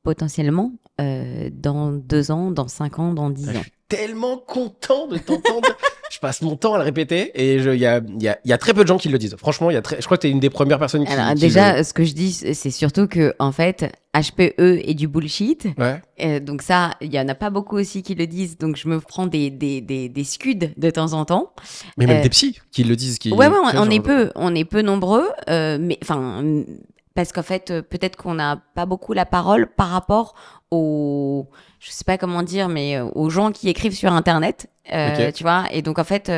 potentiellement dans 2 ans, dans 5 ans, dans 10 ans. Je suis tellement content de t'entendre. Je passe mon temps à le répéter et il y a très peu de gens qui le disent. Franchement, je crois que tu es une des premières personnes qui... Alors, déjà, ce que je dis, c'est surtout que, en fait, HPE est du bullshit. Ouais. Donc ça, il y en a pas beaucoup aussi qui le disent. Donc je me prends des scuds de temps en temps. Mais même des psys qui le disent. Ouais, on est peu nombreux. Mais enfin, parce qu'en fait, peut-être qu'on n'a pas beaucoup la parole par rapport aux, je sais pas comment dire, mais aux gens qui écrivent sur Internet. Okay. Tu vois, et donc en fait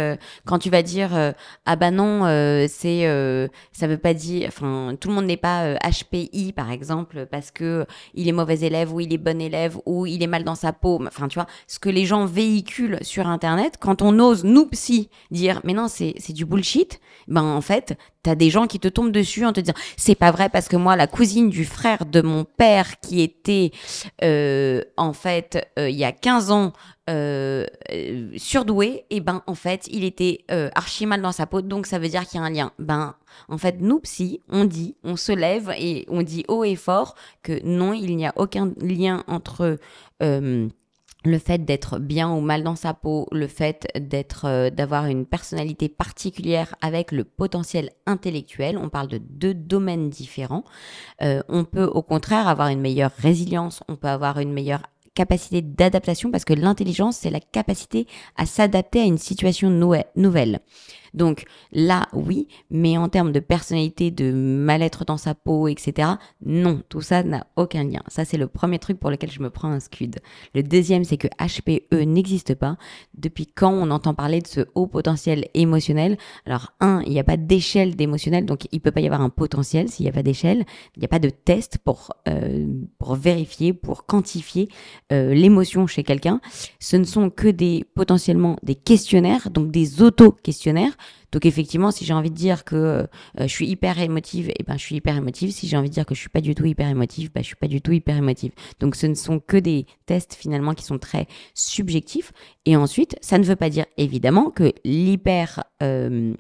quand tu vas dire ah bah non ça veut pas dire, enfin tout le monde n'est pas HPI par exemple parce que il est mauvais élève ou il est bon élève ou il est mal dans sa peau, enfin tu vois ce que les gens véhiculent sur Internet, quand on ose nous psy dire mais non c'est du bullshit, ben en fait t'as des gens qui te tombent dessus en te disant c'est pas vrai parce que moi la cousine du frère de mon père qui était en fait il y a 15 ans surdoué, et ben en fait il était archi mal dans sa peau, donc ça veut dire qu'il y a un lien. Ben en fait nous psy on se lève et on dit haut et fort que non, il n'y a aucun lien entre le fait d'être bien ou mal dans sa peau, le fait d'avoir une personnalité particulière avec le potentiel intellectuel. On parle de 2 domaines différents. On peut au contraire avoir une meilleure résilience, on peut avoir une meilleure capacité d'adaptation, parce que l'intelligence, c'est la capacité à s'adapter à une situation nouvelle. Donc là, oui, mais en termes de personnalité, de mal-être dans sa peau, etc., non, tout ça n'a aucun lien. Ça, c'est le premier truc pour lequel je me prends un scud. Le deuxième, c'est que HPE n'existe pas. Depuis quand on entend parler de ce haut potentiel émotionnel? Alors, il n'y a pas d'échelle d'émotionnel, donc il peut pas y avoir un potentiel s'il n'y a pas d'échelle. Il n'y a pas de test pour vérifier, pour quantifier l'émotion chez quelqu'un. Ce ne sont que potentiellement des questionnaires, donc des auto-questionnaires. Donc effectivement, si j'ai envie de dire que je suis hyper émotive, eh ben je suis hyper émotive. Si j'ai envie de dire que je suis pas du tout hyper émotive, je suis pas du tout hyper émotive. Donc ce ne sont que des tests finalement qui sont très subjectifs. Et ensuite, ça ne veut pas dire évidemment que l'hyper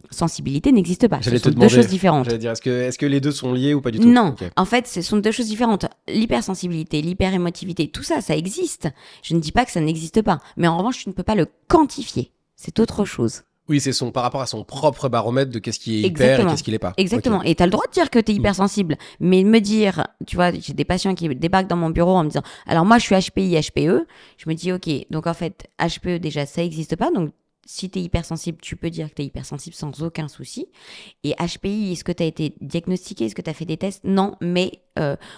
sensibilité n'existe pas. Ce sont 2 choses différentes. J'allais dire, est-ce que les deux sont liés ou pas du tout? Non, okay. En fait, ce sont 2 choses différentes. L'hypersensibilité, l'hyperémotivité, tout ça, ça existe. Je ne dis pas que ça n'existe pas, mais en revanche, tu ne peux pas le quantifier. C'est autre chose. Oui, c'est par rapport à son propre baromètre de qu'est-ce qui est hyper et qu'est-ce qui l'est pas. Exactement. Okay. Et t'as le droit de dire que t'es hypersensible, mais me dire, tu vois, j'ai des patients qui débarquent dans mon bureau en me disant, alors moi je suis HPI, HPE, je me dis ok, donc en fait HPE déjà ça existe pas, donc si t'es hypersensible, tu peux dire que t'es hypersensible sans aucun souci. Et HPI, est-ce que t'as été diagnostiqué, est-ce que t'as fait des tests? Non, mais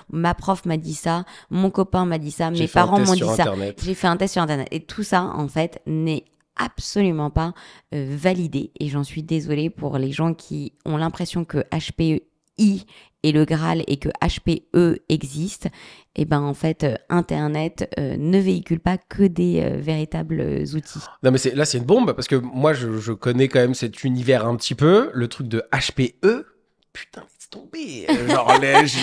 ma prof m'a dit ça, mon copain m'a dit ça, mes parents m'ont dit ça. J'ai fait un test sur Internet. Et tout ça, en fait, n'est absolument pas validé, et j'en suis désolée pour les gens qui ont l'impression que HPI est le Graal et que HPE existe. Et ben en fait Internet ne véhicule pas que des véritables outils. Non mais là c'est une bombe, parce que moi je connais quand même cet univers un petit peu, le truc de HPE, putain laisse tomber,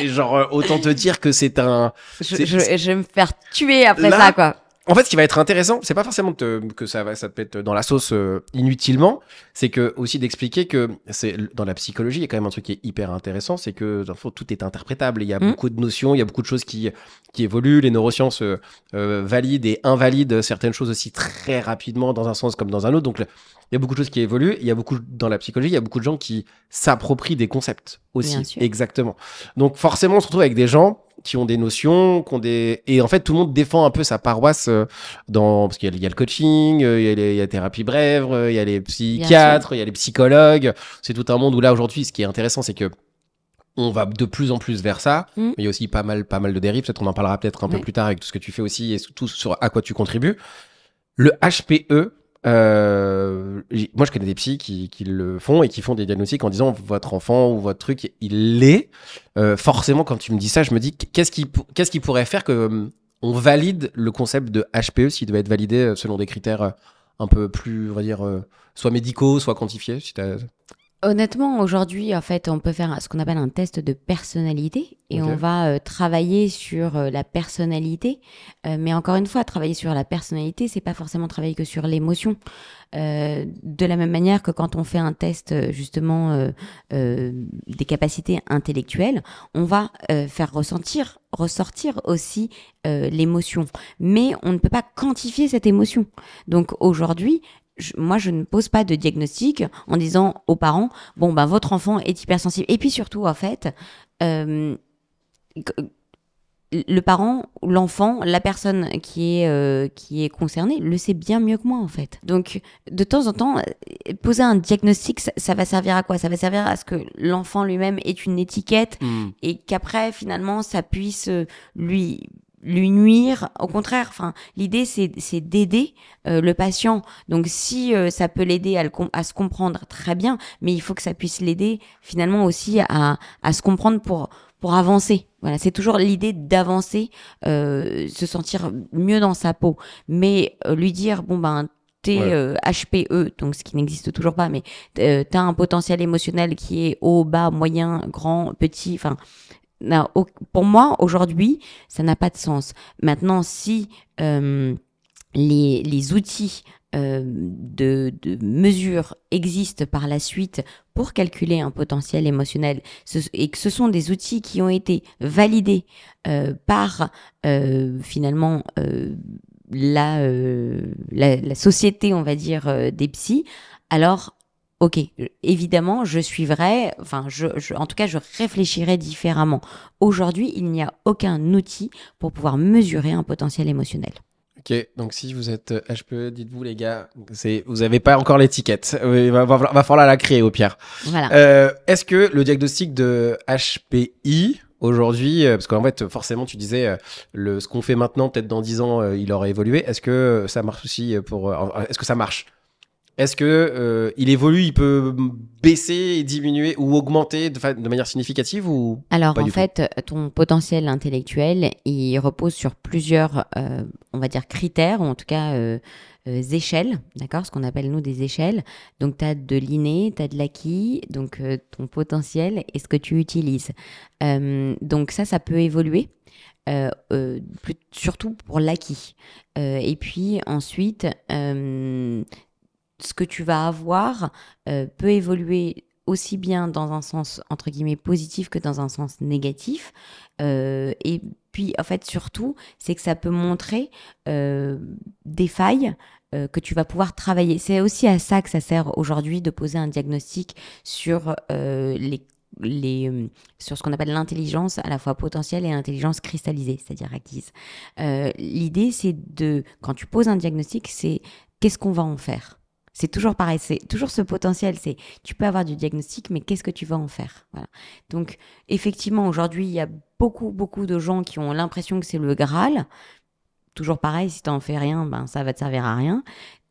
genre autant te dire que c'est un... Je vais me faire tuer après là, ça quoi. En fait, ce qui va être intéressant, c'est pas forcément que ça te mette dans la sauce inutilement, c'est que aussi d'expliquer que c'est dans la psychologie, il y a quand même un truc qui est hyper intéressant, c'est que dans le fond, tout est interprétable. Il y a beaucoup de notions, il y a beaucoup de choses qui évoluent. Les neurosciences valident et invalident certaines choses aussi très rapidement dans un sens comme dans un autre. Donc, il y a beaucoup de choses qui évoluent. Il y a beaucoup dans la psychologie, il y a beaucoup de gens qui s'approprient des concepts aussi. Bien sûr. Exactement. Donc, forcément, on se retrouve avec des gens qui ont des notions, et en fait tout le monde défend un peu sa paroisse parce qu'il y a le coaching, il y a la thérapie brève, il y a les psychiatres, il y a les psychologues. C'est tout un monde où là aujourd'hui, ce qui est intéressant, c'est que on va de plus en plus vers ça, mais il y a aussi pas mal de dérives. Peut-être on en parlera un peu plus tard avec tout ce que tu fais aussi et tout sur à quoi tu contribues. Le HPE. Moi je connais des psys qui le font et qui font des diagnostics en disant votre enfant ou votre truc il l'est. Forcément quand tu me dis ça, je me dis qu'est-ce qui pourrait faire que on valide le concept de HPE s'il doit être validé selon des critères un peu plus, on va dire, soit médicaux, soit quantifiés si Honnêtement, aujourd'hui, en fait, on peut faire ce qu'on appelle un test de personnalité et Ok. on va travailler sur la personnalité. Mais encore une fois, travailler sur la personnalité, c'est pas forcément travailler que sur l'émotion. De la même manière que quand on fait un test des capacités intellectuelles, on va faire ressortir aussi l'émotion. Mais on ne peut pas quantifier cette émotion. Donc aujourd'hui, moi, je ne pose pas de diagnostic en disant aux parents, bon, ben, votre enfant est hypersensible. Et puis surtout, en fait, euh, le parent, l'enfant, la personne qui est concernée le sait bien mieux que moi, en fait. Donc, de temps en temps, poser un diagnostic, ça va servir à quoi? Ça va servir à ce que l'enfant lui-même ait une étiquette et qu'après, finalement, ça puisse lui nuire. Au contraire, enfin, l'idée c'est d'aider le patient. Donc si ça peut l'aider à se comprendre, très bien, mais il faut que ça puisse l'aider finalement aussi à se comprendre pour avancer. Voilà, c'est toujours l'idée d'avancer, se sentir mieux dans sa peau, mais lui dire bon ben t'es HPE, donc ce qui n'existe toujours pas, mais t'as un potentiel émotionnel qui est haut, bas, moyen, grand, petit, enfin pour moi, aujourd'hui, ça n'a pas de sens. Maintenant, si les outils de mesure existent par la suite pour calculer un potentiel émotionnel et que ce sont des outils qui ont été validés par finalement la société, on va dire, des psys, alors ok, évidemment, je suivrai, enfin, en tout cas, je réfléchirai différemment. Aujourd'hui, il n'y a aucun outil pour pouvoir mesurer un potentiel émotionnel. Ok, donc si vous êtes HPE, dites-vous les gars, vous n'avez pas encore l'étiquette. Il va falloir la créer au pire. Voilà. Est-ce que le diagnostic de HPI aujourd'hui, parce qu'en fait forcément tu disais ce qu'on fait maintenant, peut-être dans 10 ans, il aurait évolué. Est-ce que ça marche aussi est-ce que ça marche? Est-ce que il évolue, il peut baisser et diminuer ou augmenter de manière significative ou Alors pas en du tout? fait, ton potentiel intellectuel, il repose sur plusieurs, on va dire, critères, ou en tout cas échelles, d'accord? Ce qu'on appelle nous des échelles. Donc tu as de l'inné, tu as de l'acquis, donc ton potentiel et ce que tu utilises. Donc ça peut évoluer. Surtout pour l'acquis. Et puis ensuite, ce que tu vas avoir peut évoluer aussi bien dans un sens entre guillemets positif que dans un sens négatif. Et puis en fait surtout, c'est que ça peut montrer des failles que tu vas pouvoir travailler. C'est aussi à ça que ça sert aujourd'hui de poser un diagnostic sur sur ce qu'on appelle l'intelligence à la fois potentielle et intelligence cristallisée, c'est-à-dire acquise. L'idée, c'est quand tu poses un diagnostic, c'est qu'est-ce qu'on va en faire? C'est toujours pareil, c'est toujours ce potentiel, c'est tu peux avoir du diagnostic, mais qu'est-ce que tu vas en faire? Voilà. Donc, effectivement, aujourd'hui, il y a beaucoup de gens qui ont l'impression que c'est le Graal. Toujours pareil, si tu n'en fais rien, ben, ça va te servir à rien.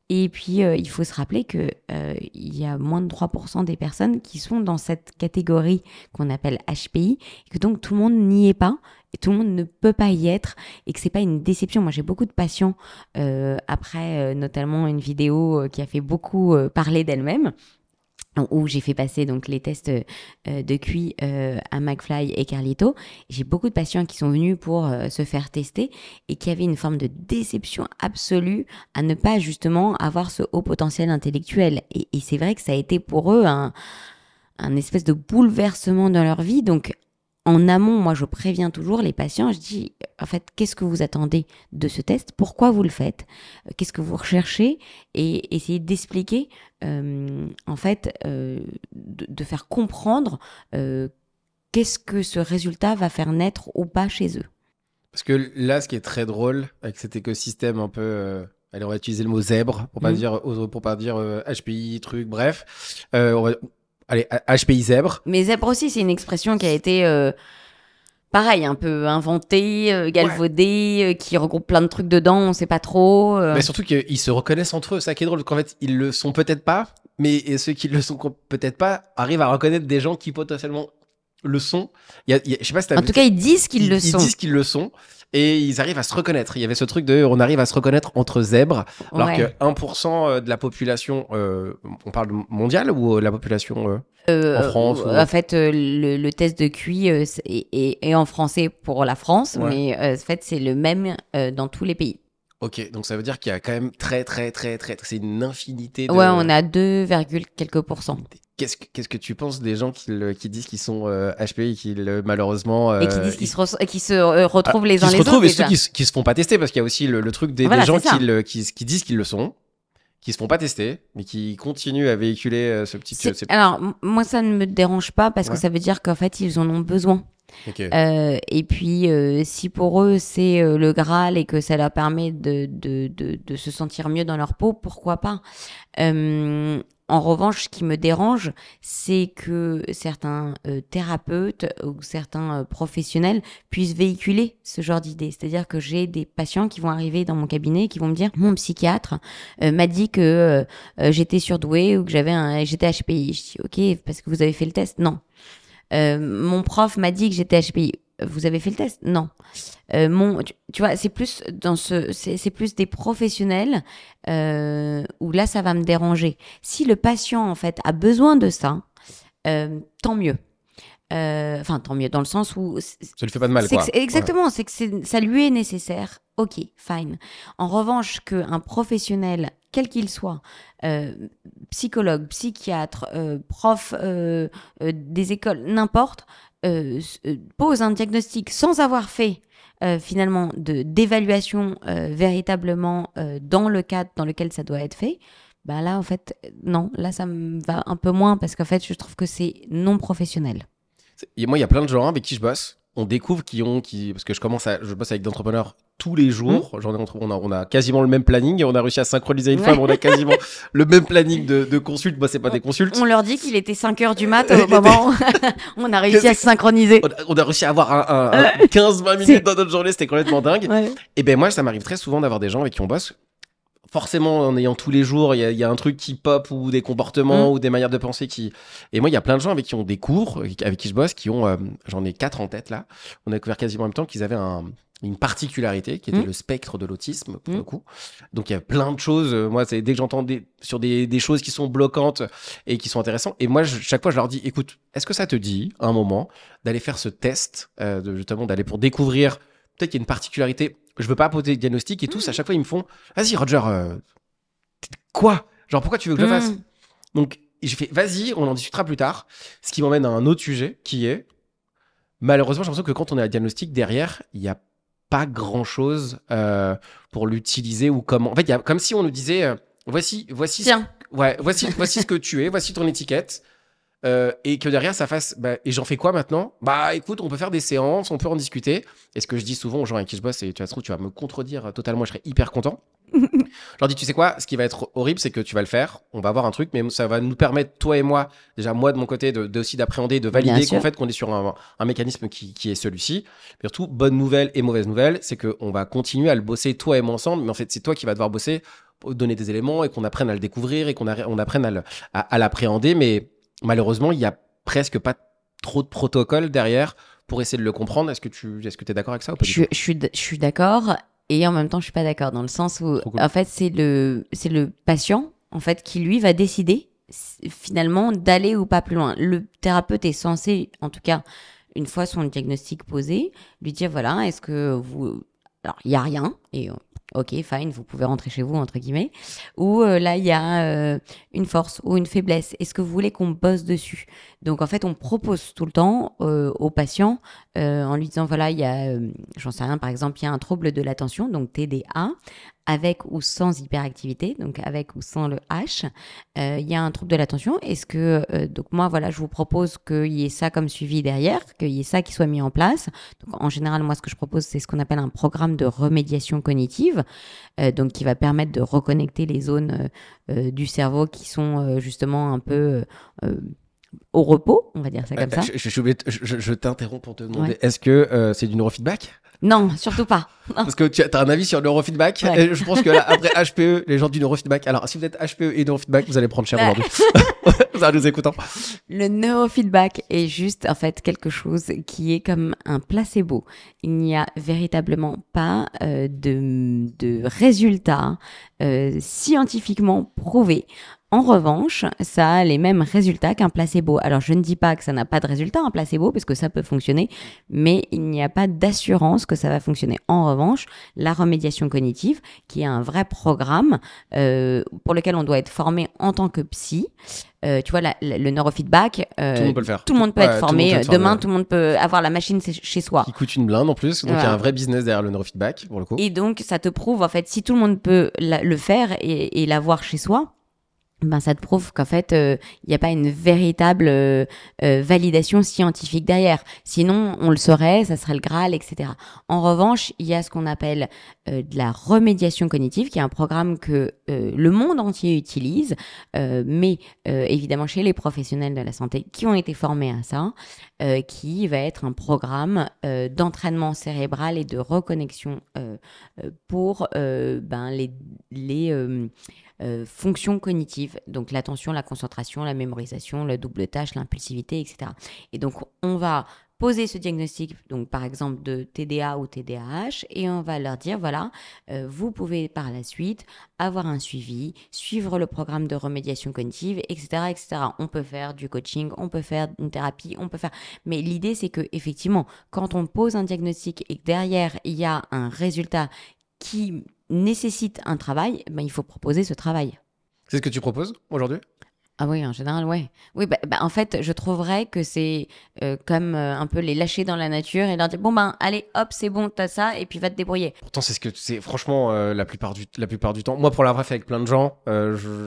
Et puis, il faut se rappeler que il y a moins de 3% des personnes qui sont dans cette catégorie qu'on appelle HPI, et que donc tout le monde n'y est pas, et tout le monde ne peut pas y être, et que c'est pas une déception. Moi, j'ai beaucoup de patients, après notamment une vidéo qui a fait beaucoup parler d'elle-même, où j'ai fait passer donc les tests de QI à McFly et Carlito. J'ai beaucoup de patients qui sont venus pour se faire tester et qui avaient une forme de déception absolue à ne pas justement avoir ce haut potentiel intellectuel. Et c'est vrai que ça a été pour eux un espèce de bouleversement dans leur vie. Donc en amont, moi, je préviens toujours les patients. Je dis, en fait, qu'est-ce que vous attendez de ce test? Pourquoi vous le faites? Qu'est-ce que vous recherchez? Et essayer d'expliquer, en fait, de faire comprendre qu'est-ce que ce résultat va faire naître ou pas chez eux. Parce que là, ce qui est très drôle avec cet écosystème un peu, allez, on va utiliser le mot zèbre pour pas dire HPI, truc, bref. Allez, HPI zèbre. Mais zèbre aussi, c'est une expression qui a été, pareil, un peu inventée, galvaudée, qui regroupe plein de trucs dedans, on sait pas trop. Mais surtout qu'ils se reconnaissent entre eux, ça qui est drôle, qu'en fait, ils le sont peut-être pas, mais ceux qui le sont peut-être pas arrivent à reconnaître des gens qui potentiellement le sont. Je sais pas si t'as En vu, tout cas, ils disent qu'ils le ils sont. disent qu'ils le sont. Et ils arrivent à se reconnaître. Il y avait ce truc de, on arrive à se reconnaître entre zèbres, alors Ouais. que 1% de la population, on parle mondiale ou la population en France ou... En fait, le test de QI est en français pour la France, Ouais. mais en fait, c'est le même dans tous les pays. Ok, donc ça veut dire qu'il y a quand même très, c'est une infinité de... Ouais, on a 2, quelques pourcents. Qu'est-ce que tu penses des gens qui disent qu'ils sont HPI et qui malheureusement... Et qui disent qu'ils se retrouvent les uns qui se les retrouvent autres. et ceux déjà. qui se font pas tester, parce qu'il y a aussi le truc des Voilà, gens c'est ça. qui disent qu'ils le sont, qui se font pas tester, mais qui continuent à véhiculer ce petit... Alors, moi, ça ne me dérange pas parce Ouais. que ça veut dire qu'en fait, ils en ont besoin. Ok. Et puis, si pour eux, c'est le Graal et que ça leur permet de se sentir mieux dans leur peau, pourquoi pas. En revanche, ce qui me dérange, c'est que certains thérapeutes ou certains professionnels puissent véhiculer ce genre d'idées. C'est-à-dire que j'ai des patients qui vont arriver dans mon cabinet et qui vont me dire « Mon psychiatre m'a dit que j'étais surdouée ou que j'étais HPI. » Je dis « Ok, parce que vous avez fait le test ?» Non. Mon prof m'a dit que j'étais HPI. Vous avez fait le test? Non. Tu vois, c'est plus c'est plus des professionnels où là ça va me déranger. Si le patient en fait a besoin de ça, tant mieux. Enfin, tant mieux dans le sens où Ça lui fait pas de mal, quoi. Exactement, c'est que ça lui est nécessaire. Ok, fine. En revanche, qu'un professionnel, quel qu'il soit, psychologue, psychiatre, prof des écoles, n'importe, pose un diagnostic sans avoir fait finalement d'évaluation véritablement dans le cadre dans lequel ça doit être fait, bah là en fait non, là ça me va un peu moins parce qu'en fait je trouve que c'est non professionnel. Et moi, il y a plein de gens avec qui je bosse. On découvre parce que je bosse avec des entrepreneurs tous les jours. On a quasiment le même planning et on a réussi à synchroniser une fois, mais on a quasiment le même planning de consultes. Moi, c'est pas des consultes. On leur dit qu'il était 5h du mat au moment où on a réussi à se synchroniser. On a réussi à avoir un 15-20 minutes dans notre journée, c'était complètement dingue. Ouais. Et ben moi, ça m'arrive très souvent d'avoir des gens avec qui on bosse. Forcément, en ayant tous les jours, il y a un truc qui pop ou des comportements ou des manières de penser qui... Et moi, il y a plein de gens avec qui ont des cours, avec qui je bosse, qui ont... j'en ai 4 en tête, là. On a découvert quasiment en même temps qu'ils avaient une particularité qui était le spectre de l'autisme, pour le coup. Donc, il y a plein de choses. Moi, c'est dès que j'entends sur des choses qui sont bloquantes et qui sont intéressantes. Et moi, chaque fois, je leur dis, écoute, est-ce que ça te dit, à un moment, d'aller faire ce test, justement, d'aller pour découvrir... Peut-être qu'il y a une particularité. Je veux pas poser de diagnostic et tous. À chaque fois, ils me font vas-y, Roger, quoi? Genre, pourquoi tu veux que je le fasse? Donc, j'ai fait vas-y, on en discutera plus tard. Ce qui m'emmène à un autre sujet qui est malheureusement, j'ai l'impression que quand on est à diagnostic derrière, il n'y a pas grand-chose pour l'utiliser ou comment. En fait, il y a comme si on nous disait voici Tiens. voici ce que tu es, voici ton étiquette. Et que derrière ça fasse et j'en fais quoi maintenant? Bah écoute, on peut faire des séances, on peut en discuter. Et ce que je dis souvent aux gens avec qui je bosse, et tu vas me contredire totalement, je serais hyper content. Je leur dis, tu sais quoi, ce qui va être horrible, c'est que tu vas le faire, on va avoir un truc, mais ça va nous permettre, toi et moi, déjà moi de mon côté, aussi d'appréhender, de valider qu'en fait qu'on est sur un mécanisme qui est celui-ci. Mais surtout, bonne nouvelle et mauvaise nouvelle, c'est qu'on va continuer à le bosser toi et moi ensemble, mais en fait c'est toi qui vas devoir bosser, donner des éléments et qu'on apprenne à le découvrir et qu'on apprenne à l'appréhender, mais malheureusement, il y a presque pas trop de protocole derrière pour essayer de le comprendre. Est-ce que tu es d'accord avec ça ou pas du tout? Je suis d'accord et en même temps je suis pas d'accord dans le sens où en fait c'est le patient en fait qui lui va décider finalement d'aller ou pas plus loin. Le thérapeute est censé, en tout cas une fois son diagnostic posé, lui dire voilà, est-ce que vous... Alors il y a rien et ok, fine, vous pouvez rentrer chez vous, entre guillemets. Ou là, il y a une force ou une faiblesse. Est-ce que vous voulez qu'on bosse dessus? Donc, en fait, on propose tout le temps au patient en lui disant, voilà, il y a, j'en sais rien, par exemple, il y a un trouble de l'attention, donc TDA, avec ou sans hyperactivité, donc avec ou sans le H. Il y a un trouble de l'attention. Est-ce que, donc moi, voilà, je vous propose qu'il y ait ça comme suivi derrière, qu'il y ait ça qui soit mis en place. Donc, en général, moi, ce que je propose, c'est ce qu'on appelle un programme de remédiation cognitive, donc qui va permettre de reconnecter les zones du cerveau qui sont justement un peu au repos, on va dire ça comme ça. Je t'interromps pour te demander, est-ce que c'est du neurofeedback? Non, surtout pas. Non. Parce que tu as un avis sur le neurofeedback. Ouais. Et je pense que là, après HPE, les gens du neurofeedback. Alors, si vous êtes HPE et neurofeedback, vous allez prendre cher aujourd'hui. Ça nous écoutant. Le neurofeedback est juste en fait quelque chose qui est comme un placebo. Il n'y a véritablement pas de résultats scientifiquement prouvés. En revanche, ça a les mêmes résultats qu'un placebo. Alors, je ne dis pas que ça n'a pas de résultat, un placebo, parce que ça peut fonctionner, mais il n'y a pas d'assurance que ça va fonctionner. En revanche, la remédiation cognitive, qui est un vrai programme pour lequel on doit être formé en tant que psy, tu vois, le neurofeedback, tout le monde peut le faire. Tout le monde peut être formé. Demain, tout le monde peut avoir la machine chez soi. Qui coûte une blinde en plus. Donc, il y a un vrai business derrière le neurofeedback, pour le coup. Et donc, ça te prouve, en fait, si tout le monde peut le faire et l'avoir chez soi, ben ça te prouve qu'en fait, il n'y a pas une véritable validation scientifique derrière. Sinon, on le saurait, ça serait le Graal, etc. En revanche, il y a ce qu'on appelle de la remédiation cognitive, qui est un programme que le monde entier utilise, mais évidemment chez les professionnels de la santé qui ont été formés à ça, qui va être un programme d'entraînement cérébral et de reconnexion pour les fonctions cognitives, donc l'attention, la concentration, la mémorisation, la double tâche, l'impulsivité, etc. Et donc, on va poser ce diagnostic, donc par exemple de TDA ou TDAH, et on va leur dire, voilà, vous pouvez par la suite avoir un suivi, suivre le programme de remédiation cognitive, etc., etc. On peut faire du coaching, on peut faire une thérapie, on peut faire... Mais l'idée, c'est que effectivement, quand on pose un diagnostic et que derrière, il y a un résultat qui nécessite un travail, ben, il faut proposer ce travail. C'est ce que tu proposes aujourd'hui ? Ah oui, en général, ouais. Oui, en fait, je trouverais que c'est comme un peu les lâcher dans la nature et leur dire, bon ben, allez, hop, c'est bon, t'as ça, et puis va te débrouiller. Pourtant, c'est ce que c'est franchement la plupart du temps. Moi, pour l'avoir fait avec plein de gens,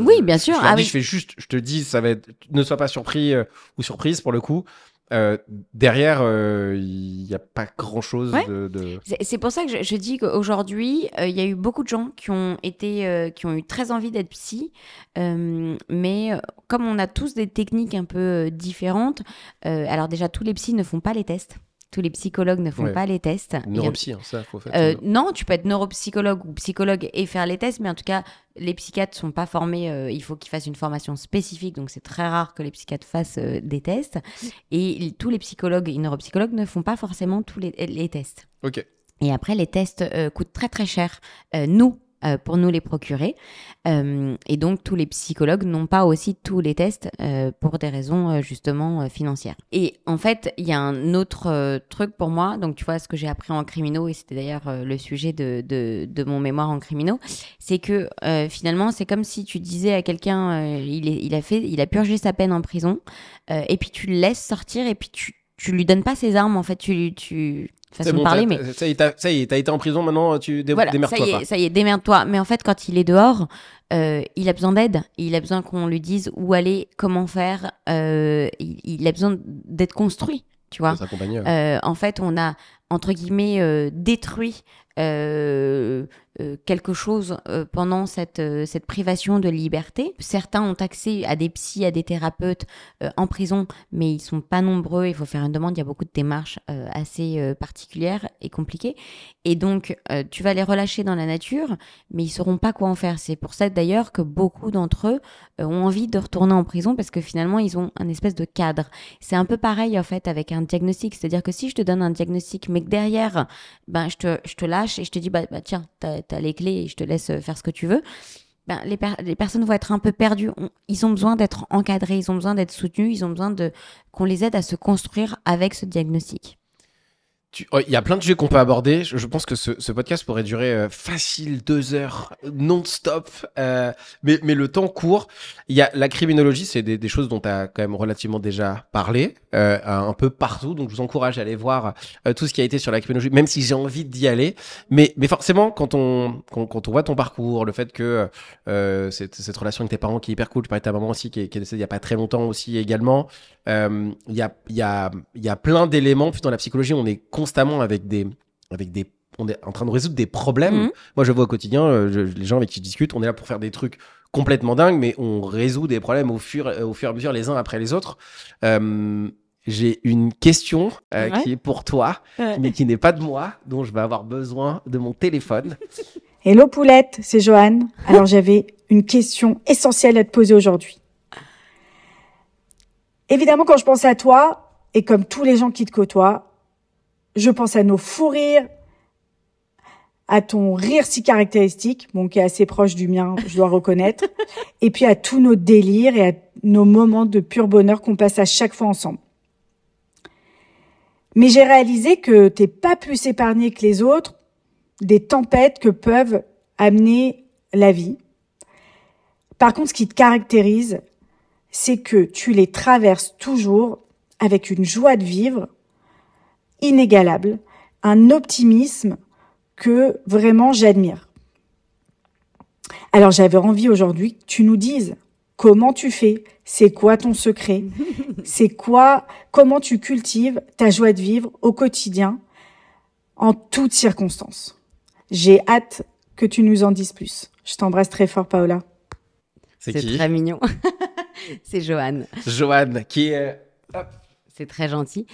oui, bien sûr. Je fais juste, je te dis, ça va être, ne sois pas surpris ou surprise pour le coup. Derrière, il n'y a pas grand-chose de... C'est pour ça que je dis qu'aujourd'hui, il y a eu beaucoup de gens qui ont eu très envie d'être psy, mais comme on a tous des techniques un peu différentes, alors déjà, tous les psys ne font pas les tests. Tous les psychologues ne font pas les tests. Neuropsy, ça, faut faire. Non, tu peux être neuropsychologue ou psychologue et faire les tests, mais en tout cas, les psychiatres ne sont pas formés. Il faut qu'ils fassent une formation spécifique, donc c'est très rare que les psychiatres fassent des tests. Et tous les psychologues et neuropsychologues ne font pas forcément tous les tests. Ok. Et après, les tests coûtent très très cher. Pour nous les procurer. Et donc, tous les psychologues n'ont pas aussi tous les tests pour des raisons justement financières. Et en fait, il y a un autre truc pour moi. Donc, tu vois, ce que j'ai appris en criminaux, et c'était d'ailleurs le sujet de mon mémoire en criminaux, c'est que finalement, c'est comme si tu disais à quelqu'un, il a purgé sa peine en prison, et puis tu le laisses sortir, et puis tu lui donnes pas ses armes, en fait, façon de parler, mais... Ça y est, t'as été en prison, maintenant, démerde-toi. Ça y est, démerde-toi. Mais en fait, quand il est dehors, il a besoin d'aide. Il a besoin qu'on lui dise où aller, comment faire. Il a besoin d'être construit, tu vois. En fait, on a, entre guillemets, détruit quelque chose pendant cette privation de liberté. Certains ont accès à des psys, à des thérapeutes en prison, mais ils sont pas nombreux. Il faut faire une demande. Il y a beaucoup de démarches assez particulières et compliquées. Et donc, tu vas les relâcher dans la nature, mais ils sauront pas quoi en faire. C'est pour ça d'ailleurs que beaucoup d'entre eux ont envie de retourner en prison parce que finalement, ils ont un espèce de cadre. C'est un peu pareil en fait avec un diagnostic. C'est-à-dire que si je te donne un diagnostic, mais que derrière, ben, je te lâche et je te dis, bah tiens, t'as les clés et je te laisse faire ce que tu veux, ben, les personnes vont être un peu perdues. Ils ont besoin d'être encadrés, ils ont besoin d'être soutenus, ils ont besoin qu'on les aide à se construire avec ce diagnostic. Il y a plein de sujets qu'on peut aborder. Je pense que ce podcast pourrait durer facile 2 heures non-stop, mais le temps court. Il y a la criminologie, c'est des choses dont tu as quand même relativement déjà parlé un peu partout. Donc je vous encourage à aller voir tout ce qui a été sur la criminologie, même si j'ai envie d'y aller. Mais forcément, quand on voit ton parcours, le fait que cette relation avec tes parents qui est hyper cool, tu parlais de ta maman aussi qui est décédée il y a pas très longtemps aussi également. Il y a plein d'éléments. Puis dans la psychologie, on est constamment on est en train de résoudre des problèmes. Moi, je vois au quotidien, les gens avec qui je discute, on est là pour faire des trucs complètement dingue, mais on résout des problèmes au fur et à mesure les uns après les autres. J'ai une question qui est pour toi, mais qui n'est pas de moi, dont je vais avoir besoin de mon téléphone. Hello Poulette, c'est Joanne. Alors j'avais une question essentielle à te poser aujourd'hui. Évidemment, quand je pense à toi, et comme tous les gens qui te côtoient, je pense à nos fous rires, à ton rire si caractéristique, bon, qui est assez proche du mien, je dois reconnaître, et puis à tous nos délires et à nos moments de pur bonheur qu'on passe à chaque fois ensemble. Mais j'ai réalisé que t'es pas plus épargné que les autres des tempêtes que peuvent amener la vie. Par contre, ce qui te caractérise, c'est que tu les traverses toujours avec une joie de vivre inégalable, un optimisme que vraiment j'admire. Alors j'avais envie aujourd'hui que tu nous dises comment tu fais, c'est quoi ton secret, comment tu cultives ta joie de vivre au quotidien, en toutes circonstances. J'ai hâte que tu nous en dises plus. Je t'embrasse très fort, Paola. C'est très mignon. C'est Joanne. Joanne, qui est... C'est très gentil.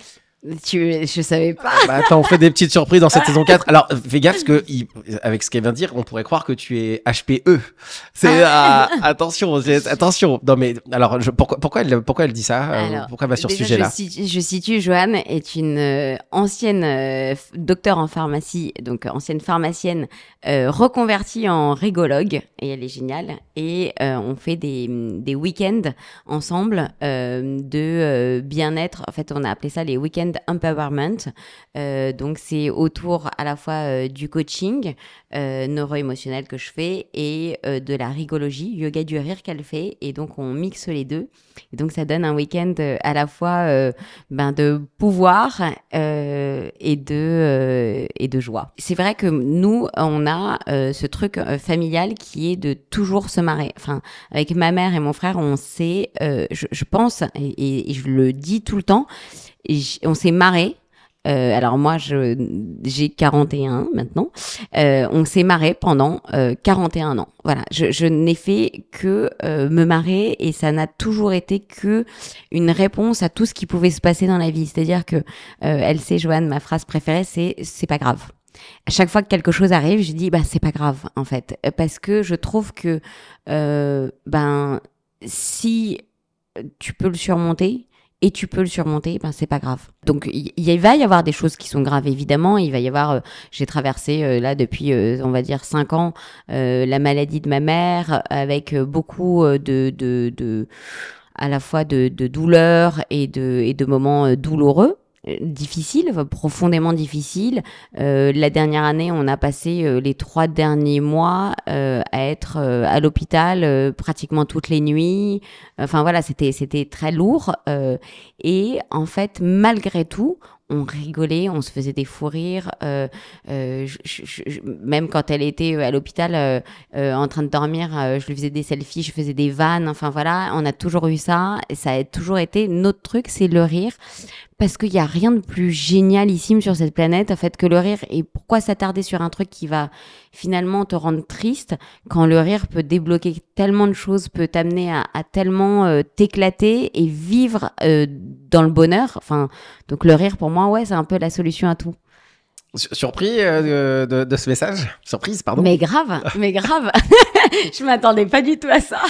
Je savais pas. Bah attends, on fait des petites surprises dans cette saison 4. Alors, fais gaffe, parce que avec ce qu'elle vient de dire, on pourrait croire que tu es HPE. C'est attention. Non mais alors, pourquoi elle dit ça? Alors, pourquoi elle va sur ce sujet-là? Je situe, Joanne est une ancienne docteure en pharmacie, donc ancienne pharmacienne reconvertie en rigologue, et elle est géniale. Et on fait des week-ends ensemble de bien-être. En fait, on a appelé ça les week-ends empowerment. Donc c'est autour à la fois du coaching neuro-émotionnel que je fais et de la rigologie, yoga du rire qu'elle fait, et donc on mixe les deux, et donc ça donne un week-end à la fois de pouvoir et de joie. C'est vrai que nous on a ce truc familial qui est de toujours se marrer. Enfin, avec ma mère et mon frère, on sait, je pense et je le dis tout le temps, on s'est marré. Alors moi, j'ai 41 maintenant. On s'est marré pendant 41 ans. Voilà, je n'ai fait que me marrer, et ça n'a toujours été que une réponse à tout ce qui pouvait se passer dans la vie. C'est-à-dire que elle sait, Joanne, ma phrase préférée, c'est pas grave. À chaque fois que quelque chose arrive, je dis c'est pas grave en fait, parce que je trouve que si tu peux le surmonter. Et tu peux le surmonter, c'est pas grave. Donc il va y avoir des choses qui sont graves, évidemment. Il va y avoir, j'ai traversé là depuis, on va dire 5 ans, la maladie de ma mère, avec beaucoup à la fois de douleurs et de moments douloureux. Difficile, profondément difficile. La dernière année, on a passé les 3 derniers mois à être à l'hôpital pratiquement toutes les nuits. Enfin voilà, c'était très lourd. Et en fait, malgré tout, on rigolait, on se faisait des fous rires. Même quand elle était à l'hôpital en train de dormir, je lui faisais des selfies, je faisais des vannes. Enfin voilà, on a toujours eu ça. Et ça a toujours été notre truc, c'est le rire. Parce qu'il n'y a rien de plus génialissime sur cette planète, en fait, que le rire. Et pourquoi s'attarder sur un truc qui va finalement te rendre triste, quand le rire peut débloquer tellement de choses, peut t'amener à tellement t'éclater et vivre dans le bonheur. Enfin, donc le rire, pour moi, c'est un peu la solution à tout. Surpris de ce message? Surprise, pardon. Mais grave. Je m'attendais pas du tout à ça.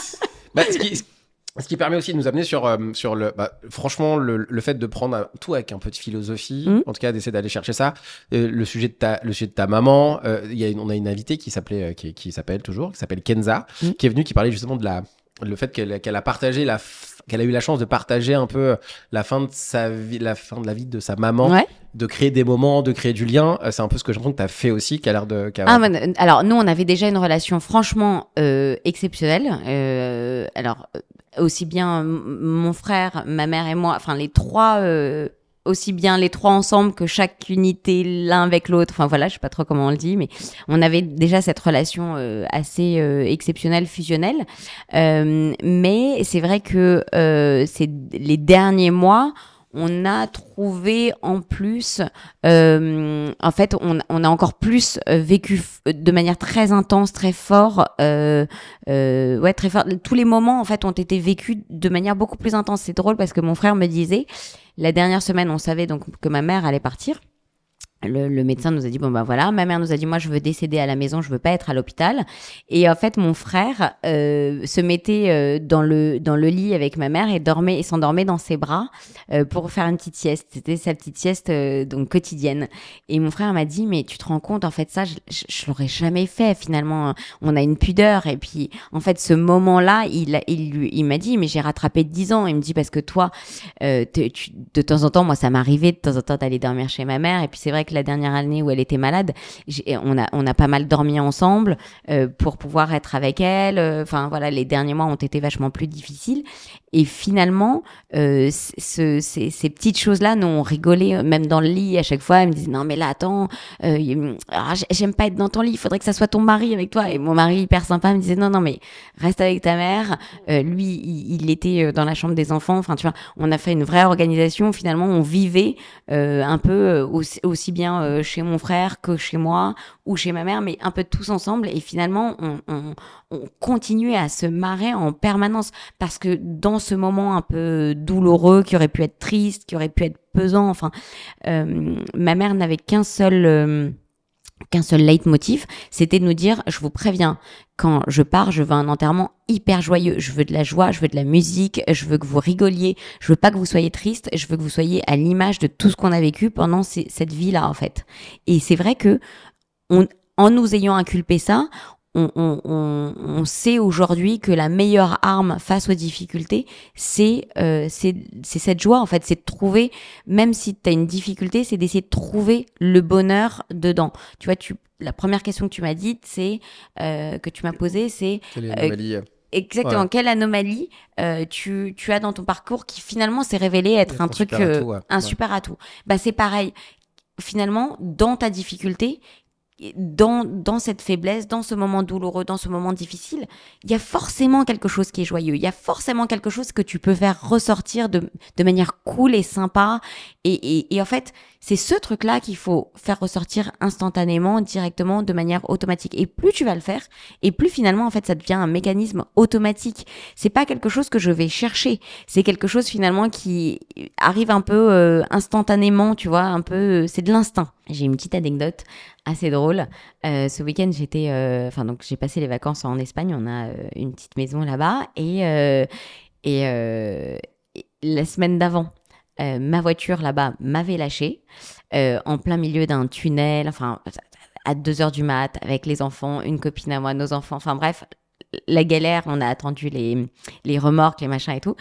Ce qui permet aussi de nous amener sur le... franchement, le fait de prendre tout avec un peu de philosophie, en tout cas d'essayer d'aller chercher ça. Le sujet de ta maman, on a une invitée qui s'appelle Kenza, qui est venue, qui parlait justement de le fait qu'elle a partagé qu'elle a eu la chance de partager un peu la fin de sa vie, la fin de la vie de sa maman, de créer des moments, de créer du lien. C'est un peu ce que j'ai l'impression que tu as fait aussi, qui a l'air de... Alors, nous, on avait déjà une relation franchement exceptionnelle. Aussi bien mon frère, ma mère et moi, enfin les trois... aussi bien les trois ensemble que chaque unité l'un avec l'autre. Enfin voilà, je sais pas trop comment on le dit, mais on avait déjà cette relation assez exceptionnelle, fusionnelle. Mais c'est vrai que c'est les derniers mois, on a trouvé en plus, en fait, on a encore plus vécu de manière très intense, très fort, très fort. Tous les moments, en fait, ont été vécus de manière beaucoup plus intense. C'est drôle parce que mon frère me disait, la dernière semaine, on savait donc que ma mère allait partir. Le médecin nous a dit bon ben voilà, ma mère nous a dit moi je veux décéder à la maison, je veux pas être à l'hôpital. Et en fait mon frère se mettait dans le lit avec ma mère et s'endormait dans ses bras pour faire une petite sieste. C'était sa petite sieste donc quotidienne. Et mon frère m'a dit mais tu te rends compte en fait ça je l'aurais jamais fait finalement. On a une pudeur et puis en fait ce moment-là il m'a dit mais j'ai rattrapé 10 ans. Il me dit parce que toi de temps en temps moi ça m'arrivait de temps en temps d'aller dormir chez ma mère et puis c'est vrai que la dernière année où elle était malade, on a pas mal dormi ensemble pour pouvoir être avec elle. Enfin voilà, les derniers mois ont été vachement plus difficiles. Et finalement, ces petites choses-là nous ont rigolé, même dans le lit à chaque fois. Elle me disait non mais là attends, j'aime pas être dans ton lit, il faudrait que ça soit ton mari avec toi. Et mon mari hyper sympa me disait non mais reste avec ta mère. Lui il était dans la chambre des enfants. Enfin tu vois, on a fait une vraie organisation. Finalement on vivait un peu aussi bien chez mon frère que chez moi ou chez ma mère, mais un peu tous ensemble. Et finalement, on continuait à se marrer en permanence parce que dans ce moment un peu douloureux, qui aurait pu être triste, qui aurait pu être pesant, enfin, ma mère n'avait qu'un seul leitmotiv, c'était de nous dire, je vous préviens, quand je pars, je veux un enterrement hyper joyeux, je veux de la joie, je veux de la musique, je veux que vous rigoliez, je veux pas que vous soyez triste, je veux que vous soyez à l'image de tout ce qu'on a vécu pendant cette vie-là, en fait. Et c'est vrai que, en nous ayant inculpé ça, on sait aujourd'hui que la meilleure arme face aux difficultés, c'est cette joie, en fait, c'est de trouver, même si tu as une difficulté, c'est d'essayer de trouver le bonheur dedans. Tu vois, la première question que tu m'as dite, que tu m'as posée, c'est quelle anomalie exactement, quelle anomalie tu as dans ton parcours qui finalement s'est révélé être un truc, super atout. Bah c'est pareil. Finalement, dans ta difficulté, dans cette faiblesse, dans ce moment douloureux, dans ce moment difficile, il y a forcément quelque chose qui est joyeux. Il y a forcément quelque chose que tu peux faire ressortir de manière cool et sympa. Et en fait, c'est ce truc-là qu'il faut faire ressortir instantanément, directement, de manière automatique. Et plus tu vas le faire, et plus finalement, en fait, ça devient un mécanisme automatique. C'est pas quelque chose que je vais chercher. C'est quelque chose finalement qui arrive un peu instantanément, tu vois, un peu, c'est de l'instinct. J'ai une petite anecdote assez drôle. Ce week-end, donc j'ai passé les vacances en Espagne. On a une petite maison là-bas et la semaine d'avant, ma voiture là-bas m'avait lâché en plein milieu d'un tunnel. Enfin, à 2h du mat avec les enfants, une copine à moi, nos enfants. Enfin bref, la galère. On a attendu les remorques, les machins et tout.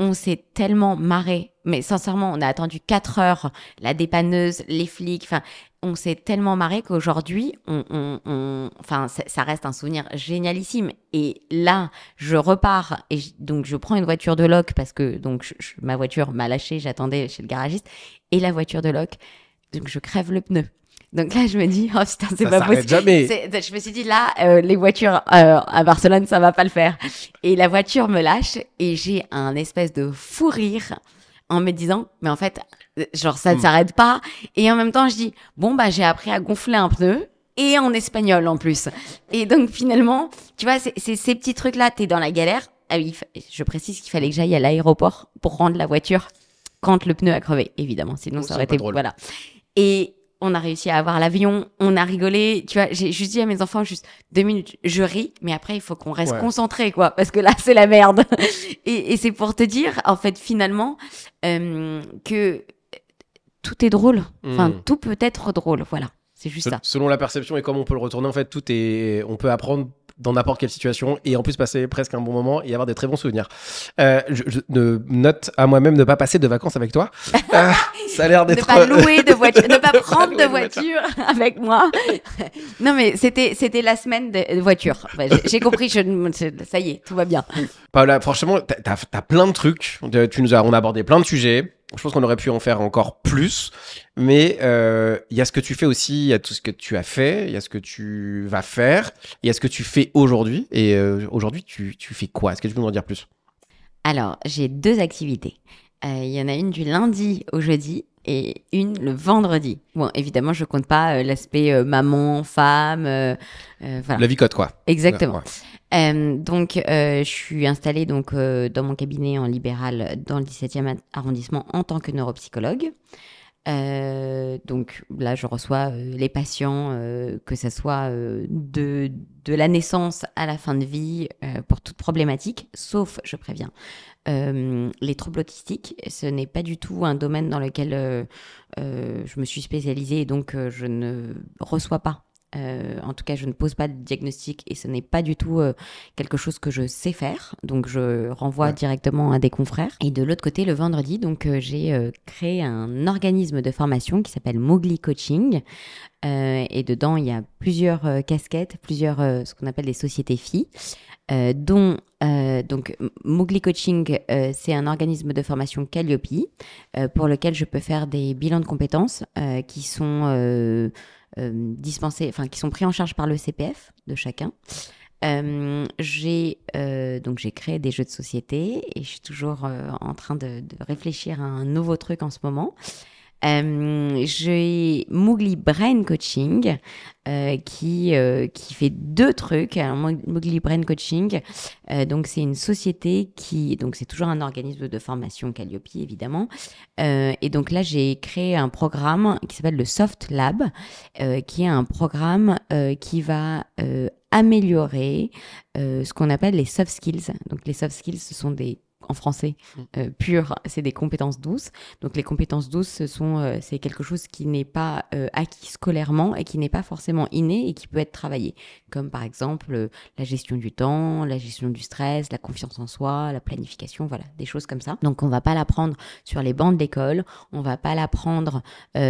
On s'est tellement marré, mais sincèrement, on a attendu 4 heures, la dépanneuse, les flics, enfin, on s'est tellement marré qu'aujourd'hui, ça reste un souvenir génialissime. Et là, je repars et donc je prends une voiture de loc parce que donc ma voiture m'a lâché, j'attendais chez le garagiste et la voiture de loc, donc je crève le pneu. Donc là, je me dis, oh putain, c'est pas possible. Jamais. Je me suis dit, là, les voitures à Barcelone, ça va pas le faire. Et la voiture me lâche et j'ai un espèce de fou rire en me disant, mais en fait, genre, ça ne s'arrête pas. Et en même temps, je dis, bon, bah, j'ai appris à gonfler un pneu et en espagnol en plus. Et donc, finalement, tu vois, c'est ces petits trucs-là, t'es dans la galère. Ah oui, je précise qu'il fallait que j'aille à l'aéroport pour rendre la voiture quand le pneu a crevé, évidemment. Sinon, ça aurait été drôle. Voilà. Et on a réussi à avoir l'avion, on a rigolé. Tu vois, j'ai juste dit à mes enfants, juste 2 minutes, je ris, mais après, il faut qu'on reste concentré, quoi, parce que là, c'est la merde. Et c'est pour te dire, en fait, finalement, que tout est drôle. Enfin, tout peut être drôle, voilà. C'est juste ça. Selon la perception et comment on peut le retourner, en fait, on peut apprendre dans n'importe quelle situation et en plus passer presque un bon moment et avoir des très bons souvenirs. Je note à moi-même de ne pas passer de vacances avec toi. Ça a l'air d'être... Ne pas louer de voiture, ne pas prendre de voiture avec moi. Non mais c'était la semaine de voiture. J'ai compris, ça y est, tout va bien. Paola, franchement, t'as plein de trucs. On a abordé plein de sujets. Je pense qu'on aurait pu en faire encore plus, mais il y a ce que tu fais aussi, il y a tout ce que tu as fait, il y a ce que tu vas faire, il y a ce que tu fais aujourd'hui. Et aujourd'hui, tu fais quoi ? Est-ce que tu peux nous en dire plus ? Alors, j'ai 2 activités. Il y en a une du lundi au jeudi et une le vendredi. Bon, évidemment, je compte pas l'aspect maman, femme, voilà. La vicote, quoi. Exactement. Ouais. Donc, je suis installée donc, dans mon cabinet en libéral dans le 17e arrondissement en tant que neuropsychologue. Donc là, je reçois les patients, que ça soit de la naissance à la fin de vie, pour toute problématique, sauf, je préviens, les troubles autistiques. Ce n'est pas du tout un domaine dans lequel je me suis spécialisée et donc je ne reçois pas. En tout cas, je ne pose pas de diagnostic et ce n'est pas du tout quelque chose que je sais faire. Donc, je renvoie directement à des confrères. Et de l'autre côté, le vendredi, donc j'ai créé un organisme de formation qui s'appelle Mowgli Coaching. Et dedans, il y a plusieurs casquettes, ce qu'on appelle des sociétés filles, dont donc Mowgli Coaching, c'est un organisme de formation Calliope pour lequel je peux faire des bilans de compétences qui sont dispensés, enfin qui sont pris en charge par le CPF de chacun. J'ai créé des jeux de société et je suis toujours en train de réfléchir à un nouveau truc en ce moment. J'ai Mowgli Brain Coaching qui fait deux trucs. Alors, Mowgli Brain Coaching, donc c'est une société donc c'est toujours un organisme de formation Calliope évidemment. Et donc là j'ai créé un programme qui s'appelle le Soft Lab, qui est un programme qui va améliorer ce qu'on appelle les soft skills. Donc les soft skills, ce sont en français pur, c'est des compétences douces. Donc les compétences douces, c'est quelque chose qui n'est pas acquis scolairement et qui n'est pas forcément inné et qui peut être travaillé, comme par exemple la gestion du temps, la gestion du stress, la confiance en soi, la planification, voilà, des choses comme ça. Donc on va pas l'apprendre sur les bancs de l'école, on va pas l'apprendre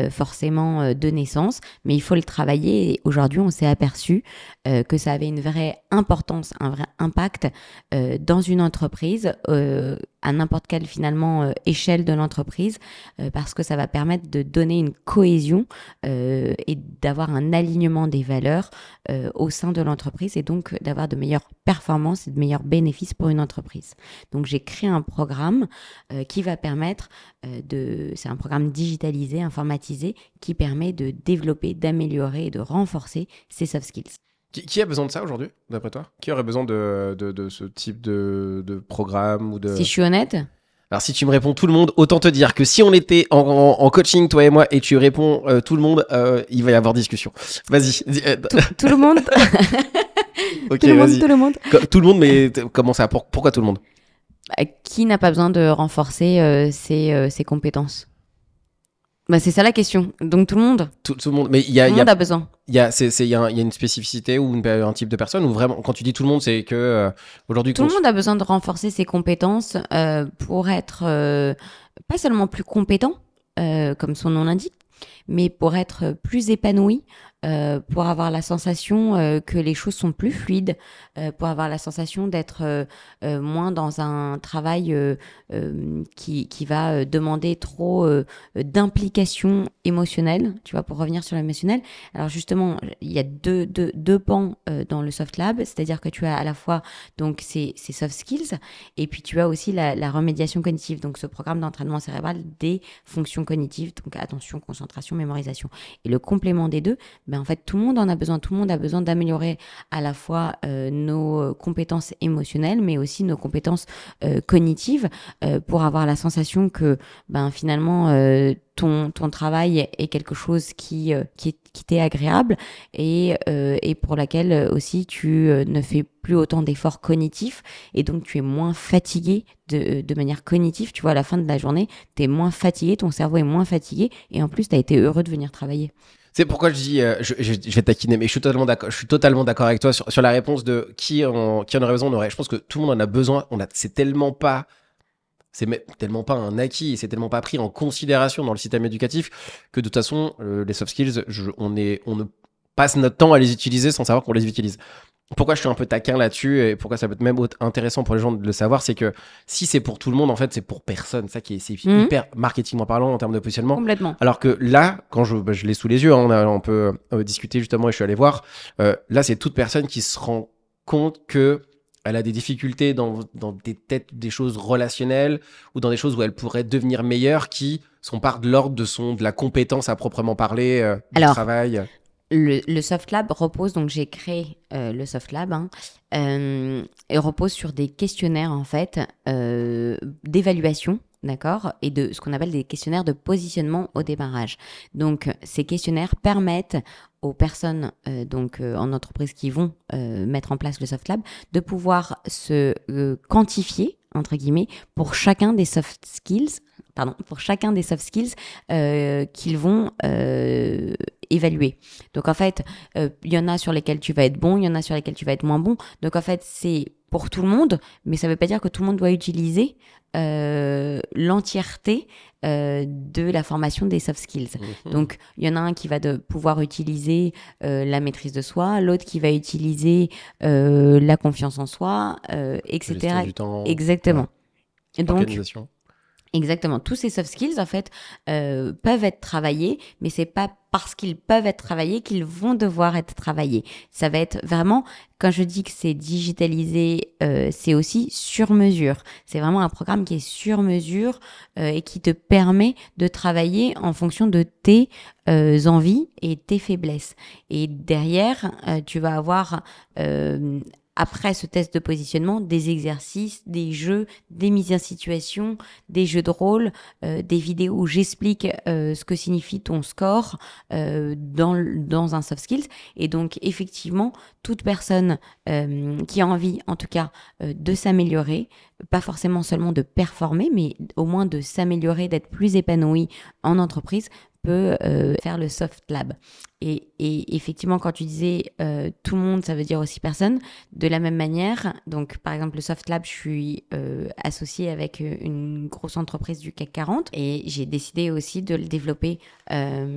forcément de naissance, mais il faut le travailler. Et aujourd'hui, on s'est aperçu que ça avait une vraie importance, un vrai impact dans une entreprise, à n'importe quelle finalement échelle de l'entreprise, parce que ça va permettre de donner une cohésion et d'avoir un alignement des valeurs au sein de l'entreprise et donc d'avoir de meilleures performances et de meilleurs bénéfices pour une entreprise. Donc j'ai créé un programme qui va permettre c'est un programme digitalisé, informatisé, qui permet de développer, d'améliorer et de renforcer ces soft skills. Qui a besoin de ça aujourd'hui, d'après toi? Qui aurait besoin de ce type de programme ou de... Si je suis honnête. Alors, si tu me réponds tout le monde, autant te dire que si on était en coaching, toi et moi, et tu réponds tout le monde, il va y avoir discussion. Vas-y. Tout le monde. Ok, vas-y. Tout le monde. Tout le monde, mais comment ça? Pourquoi tout le monde? Qui n'a pas besoin de renforcer ses compétences? C'est ça la question. Donc tout le monde. Tout le monde. Mais tout le monde a besoin. Il y a une spécificité ou un type de personne, ou vraiment, quand tu dis tout le monde, c'est que aujourd'hui... Tout le monde a besoin de renforcer ses compétences pour être pas seulement plus compétent, comme son nom l'indique, mais pour être plus épanoui, pour avoir la sensation que les choses sont plus fluides, pour avoir la sensation d'être moins dans un travail qui va demander trop d'implication émotionnelle, tu vois, pour revenir sur l'émotionnel. Alors justement, il y a deux pans dans le Soft Lab, c'est-à-dire que tu as à la fois donc ces soft skills et puis tu as aussi la remédiation cognitive, donc ce programme d'entraînement cérébral des fonctions cognitives, donc attention, concentration, mémorisation. Et le complément des deux, en fait, tout le monde en a besoin. Tout le monde a besoin d'améliorer à la fois nos compétences émotionnelles, mais aussi nos compétences cognitives pour avoir la sensation que finalement ton travail est quelque chose qui t'est agréable et pour laquelle aussi tu ne fais plus autant d'efforts cognitifs et donc tu es moins fatigué de manière cognitive. Tu vois, à la fin de la journée, tu es moins fatigué, ton cerveau est moins fatigué et en plus, tu as été heureux de venir travailler. C'est pourquoi je dis, je vais taquiner, mais je suis totalement d'accord avec toi sur la réponse de qui en aurait besoin. Je pense que tout le monde en a besoin. C'est tellement pas un acquis, c'est tellement pas pris en considération dans le système éducatif que de toute façon, les soft skills, on ne passe notre temps à les utiliser sans savoir qu'on les utilise. Pourquoi je suis un peu taquin là-dessus et pourquoi ça peut être même intéressant pour les gens de le savoir, c'est que si c'est pour tout le monde, en fait, c'est pour personne. Ça qui est hyper marketingment parlant en termes de positionnement. Complètement. Alors que là, quand je l'ai sous les yeux, on peut discuter justement et je suis allé voir. Là, c'est toute personne qui se rend compte que elle a des difficultés dans des choses relationnelles ou dans des choses où elle pourrait devenir meilleure qui sont pas de l'ordre de la compétence à proprement parler, du Alors, travail. Le Soft Lab repose, donc j'ai créé le Soft Lab, et repose sur des questionnaires en fait d'évaluation, d'accord, et de ce qu'on appelle des questionnaires de positionnement au démarrage. Donc ces questionnaires permettent aux personnes en entreprise qui vont mettre en place le Soft Lab de pouvoir se quantifier entre guillemets pour chacun des soft skills. Pour chacun des soft skills qu'ils vont évaluer. Donc en fait, il y en a sur lesquels tu vas être bon, il y en a sur lesquels tu vas être moins bon. Donc en fait, c'est pour tout le monde, mais ça ne veut pas dire que tout le monde doit utiliser l'entièreté de la formation des soft skills. Donc il y en a un qui va pouvoir utiliser la maîtrise de soi, l'autre qui va utiliser la confiance en soi, etc. Gestion du temps. Exactement. Ouais. Donc, organisation. Exactement. Tous ces soft skills, en fait, peuvent être travaillés, mais c'est pas parce qu'ils peuvent être travaillés qu'ils vont devoir être travaillés. Ça va être vraiment, quand je dis que c'est digitalisé, c'est aussi sur mesure. C'est vraiment un programme qui est sur mesure et qui te permet de travailler en fonction de tes envies et tes faiblesses. Et derrière, tu vas avoir après ce test de positionnement, des exercices, des jeux, des mises en situation, des jeux de rôle, des vidéos où j'explique ce que signifie ton score dans un soft skills. Et donc, effectivement, toute personne qui a envie, en tout cas, de s'améliorer, pas forcément seulement de performer, mais au moins de s'améliorer, d'être plus épanoui en entreprise, peut faire le Soft Lab. Et effectivement, quand tu disais tout le monde, ça veut dire aussi personne. De la même manière, donc par exemple le Soft Lab, je suis associée avec une grosse entreprise du CAC 40 et j'ai décidé aussi de le développer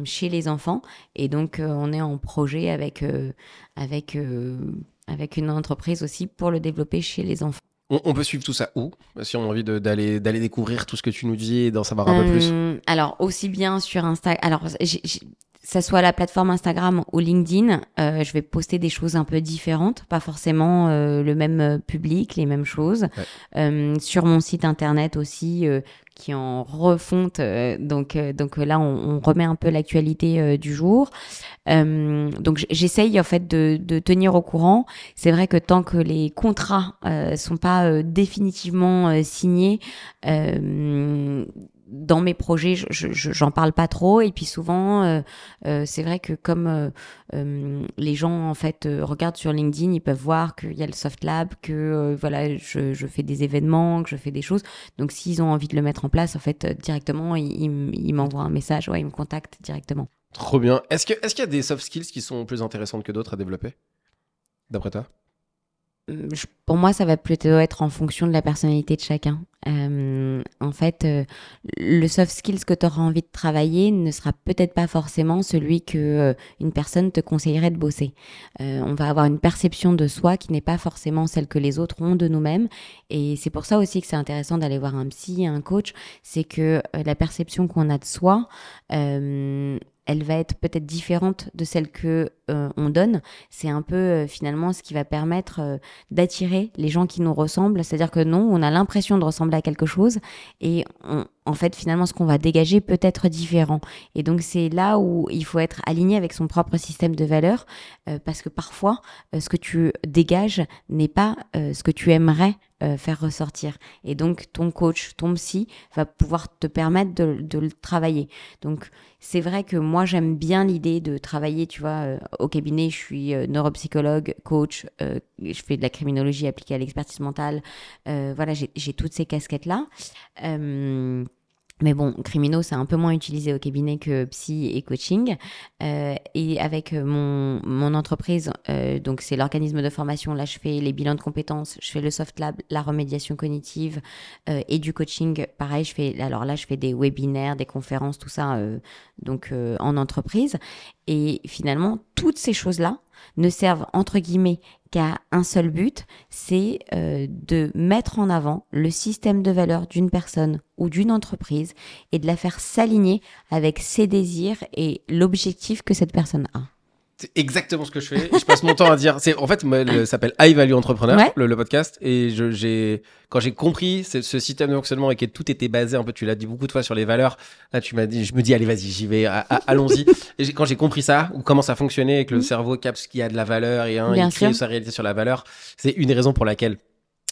chez les enfants. Et donc on est en projet avec une entreprise aussi pour le développer chez les enfants. On peut suivre tout ça où? Si on a envie d'aller découvrir tout ce que tu nous dis et d'en savoir un peu plus. Alors, aussi bien sur Instagram. Alors, ça soit la plateforme Instagram ou LinkedIn, je vais poster des choses un peu différentes, pas forcément le même public, les mêmes choses. Ouais. Sur mon site internet aussi, qui est en refonte, donc là on remet un peu l'actualité du jour. Donc j'essaye en fait de tenir au courant. C'est vrai que tant que les contrats sont pas définitivement signés, dans mes projets, j'en parle pas trop. Et puis souvent, c'est vrai que comme les gens en fait regardent sur LinkedIn, ils peuvent voir qu'il y a le Soft Lab, que voilà, je fais des événements, que je fais des choses. Donc s'ils ont envie de le mettre en place, en fait, directement, ils m'envoient un message, ouais, ils me contactent directement. Trop bien. Est-ce qu'il y a des soft skills qui sont plus intéressantes que d'autres à développer, d'après toi? Pour moi, ça va plutôt être en fonction de la personnalité de chacun. En fait, le soft skills que tu auras envie de travailler ne sera peut-être pas forcément celui que une personne te conseillerait de bosser. On va avoir une perception de soi qui n'est pas forcément celle que les autres ont de nous-mêmes. Et c'est pour ça aussi que c'est intéressant d'aller voir un psy, un coach. C'est que la perception qu'on a de soi, elle va être peut-être différente de celle que on donne. C'est un peu finalement ce qui va permettre d'attirer les gens qui nous ressemblent. C'est-à-dire que non, on a l'impression de ressembler à quelque chose et en fait, finalement, ce qu'on va dégager peut être différent. Et donc, c'est là où il faut être aligné avec son propre système de valeurs parce que parfois, ce que tu dégages n'est pas ce que tu aimerais faire ressortir. Et donc, ton coach, ton psy va pouvoir te permettre de le travailler. Donc, c'est vrai que moi, j'aime bien l'idée de travailler, tu vois, au cabinet, je suis neuropsychologue, coach, je fais de la criminologie appliquée à l'expertise mentale. Voilà, j'ai toutes ces casquettes-là. Mais bon, criminaux, c'est un peu moins utilisé au cabinet que psy et coaching. Et avec mon entreprise, donc c'est l'organisme de formation, là je fais les bilans de compétences, je fais le soft lab, la remédiation cognitive et du coaching. Pareil, je fais des webinaires, des conférences, tout ça en entreprise. Et finalement, toutes ces choses-là ne servent entre guillemets qu'à un seul but, c'est de mettre en avant le système de valeurs d'une personne ou d'une entreprise et de la faire s'aligner avec ses désirs et l'objectif que cette personne a. C'est exactement ce que je fais. Et je passe mon temps à dire. En fait, ça s'appelle High Value Entrepreneur, Ouais. le podcast. Et quand j'ai compris ce système de fonctionnement et que tout était basé un peu, tu l'as dit beaucoup de fois sur les valeurs. Là, je me dis, allez, vas-y, j'y vais, allons-y. Et quand j'ai compris ça, ou comment ça fonctionnait et que le cerveau capte ce qui a de la valeur et Bien il crée sûr. sa réalité sur la valeur, c'est une des raisons pour laquelle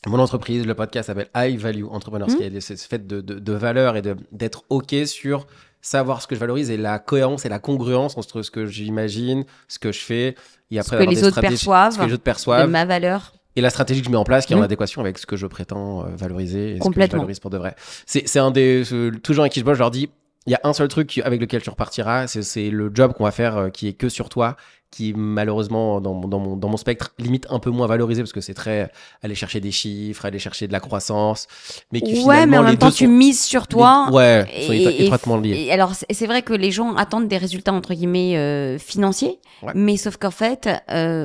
mon entreprise, le podcast s'appelle High Value Entrepreneur, ce qui est ce fait de valeur et d'être OK sur savoir ce que je valorise et la cohérence et la congruence entre ce que j'imagine, ce que je fais, et après Ce que les autres perçoivent, ce que les autres de perçoivent, ma valeur. et la stratégie que je mets en place qui est en adéquation avec ce que je prétends valoriser et ce que je Complètement. valorise pour de vrai. C'est un des... tous les gens avec qui je bosse, je leur dis, il y a un seul truc avec lequel tu repartiras, c'est le job qu'on va faire qui est que sur toi, qui malheureusement dans mon spectre limite un peu moins valorisé parce que c'est très aller chercher des chiffres, aller chercher de la croissance, mais qui Ouais, finalement mais en même les temps, deux tu sont- mises sur toi. Ouais, sont étroitement liés. Et alors, c'est vrai que les gens attendent des résultats entre guillemets financiers, Ouais. mais sauf qu'en fait,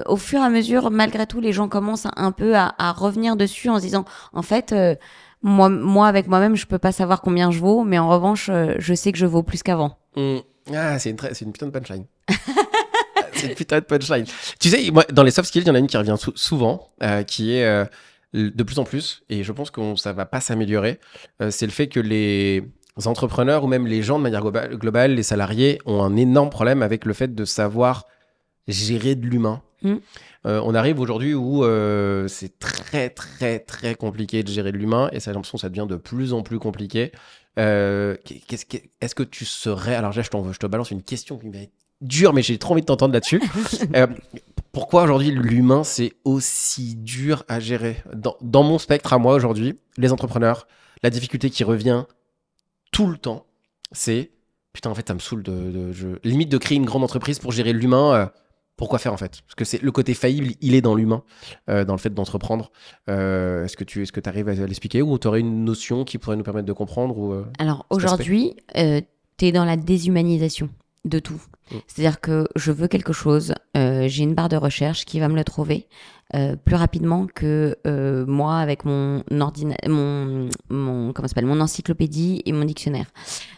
au fur et à mesure, malgré tout, les gens commencent un peu à revenir dessus en se disant, en fait, moi avec moi-même, je peux pas savoir combien je vaux, mais en revanche, je sais que je vaux plus qu'avant. Ah, c'est une putain de punchline. C'est une putain de punchline. Tu sais, moi, dans les soft skills, il y en a une qui revient souvent, qui est de plus en plus, et je pense que ça va pas s'améliorer, c'est le fait que les entrepreneurs ou même les gens de manière globale, les salariés, ont un énorme problème avec le fait de savoir gérer de l'humain. On arrive aujourd'hui où c'est très, très, très compliqué de gérer de l'humain, et ça, j'ai l'impression que ça devient de plus en plus compliqué. Est-ce que tu serais... Alors là, je te balance une question qui va être dure, mais j'ai trop envie de t'entendre là-dessus. Pourquoi aujourd'hui l'humain c'est aussi dur à gérer dans mon spectre à moi aujourd'hui, les entrepreneurs, la difficulté qui revient tout le temps, c'est putain en fait ça me saoule limite de créer une grande entreprise pour gérer l'humain. Pourquoi faire en fait? Parce que c'est le côté faillible, il est dans l'humain, dans le fait d'entreprendre. Est-ce que tu arrives à l'expliquer ou tu aurais une notion qui pourrait nous permettre de comprendre ou, Alors cet aujourd'hui, t'es dans la déshumanisation de tout. C'est-à-dire que je veux quelque chose, j'ai une barre de recherche qui va me le trouver plus rapidement que moi avec mon encyclopédie et mon dictionnaire.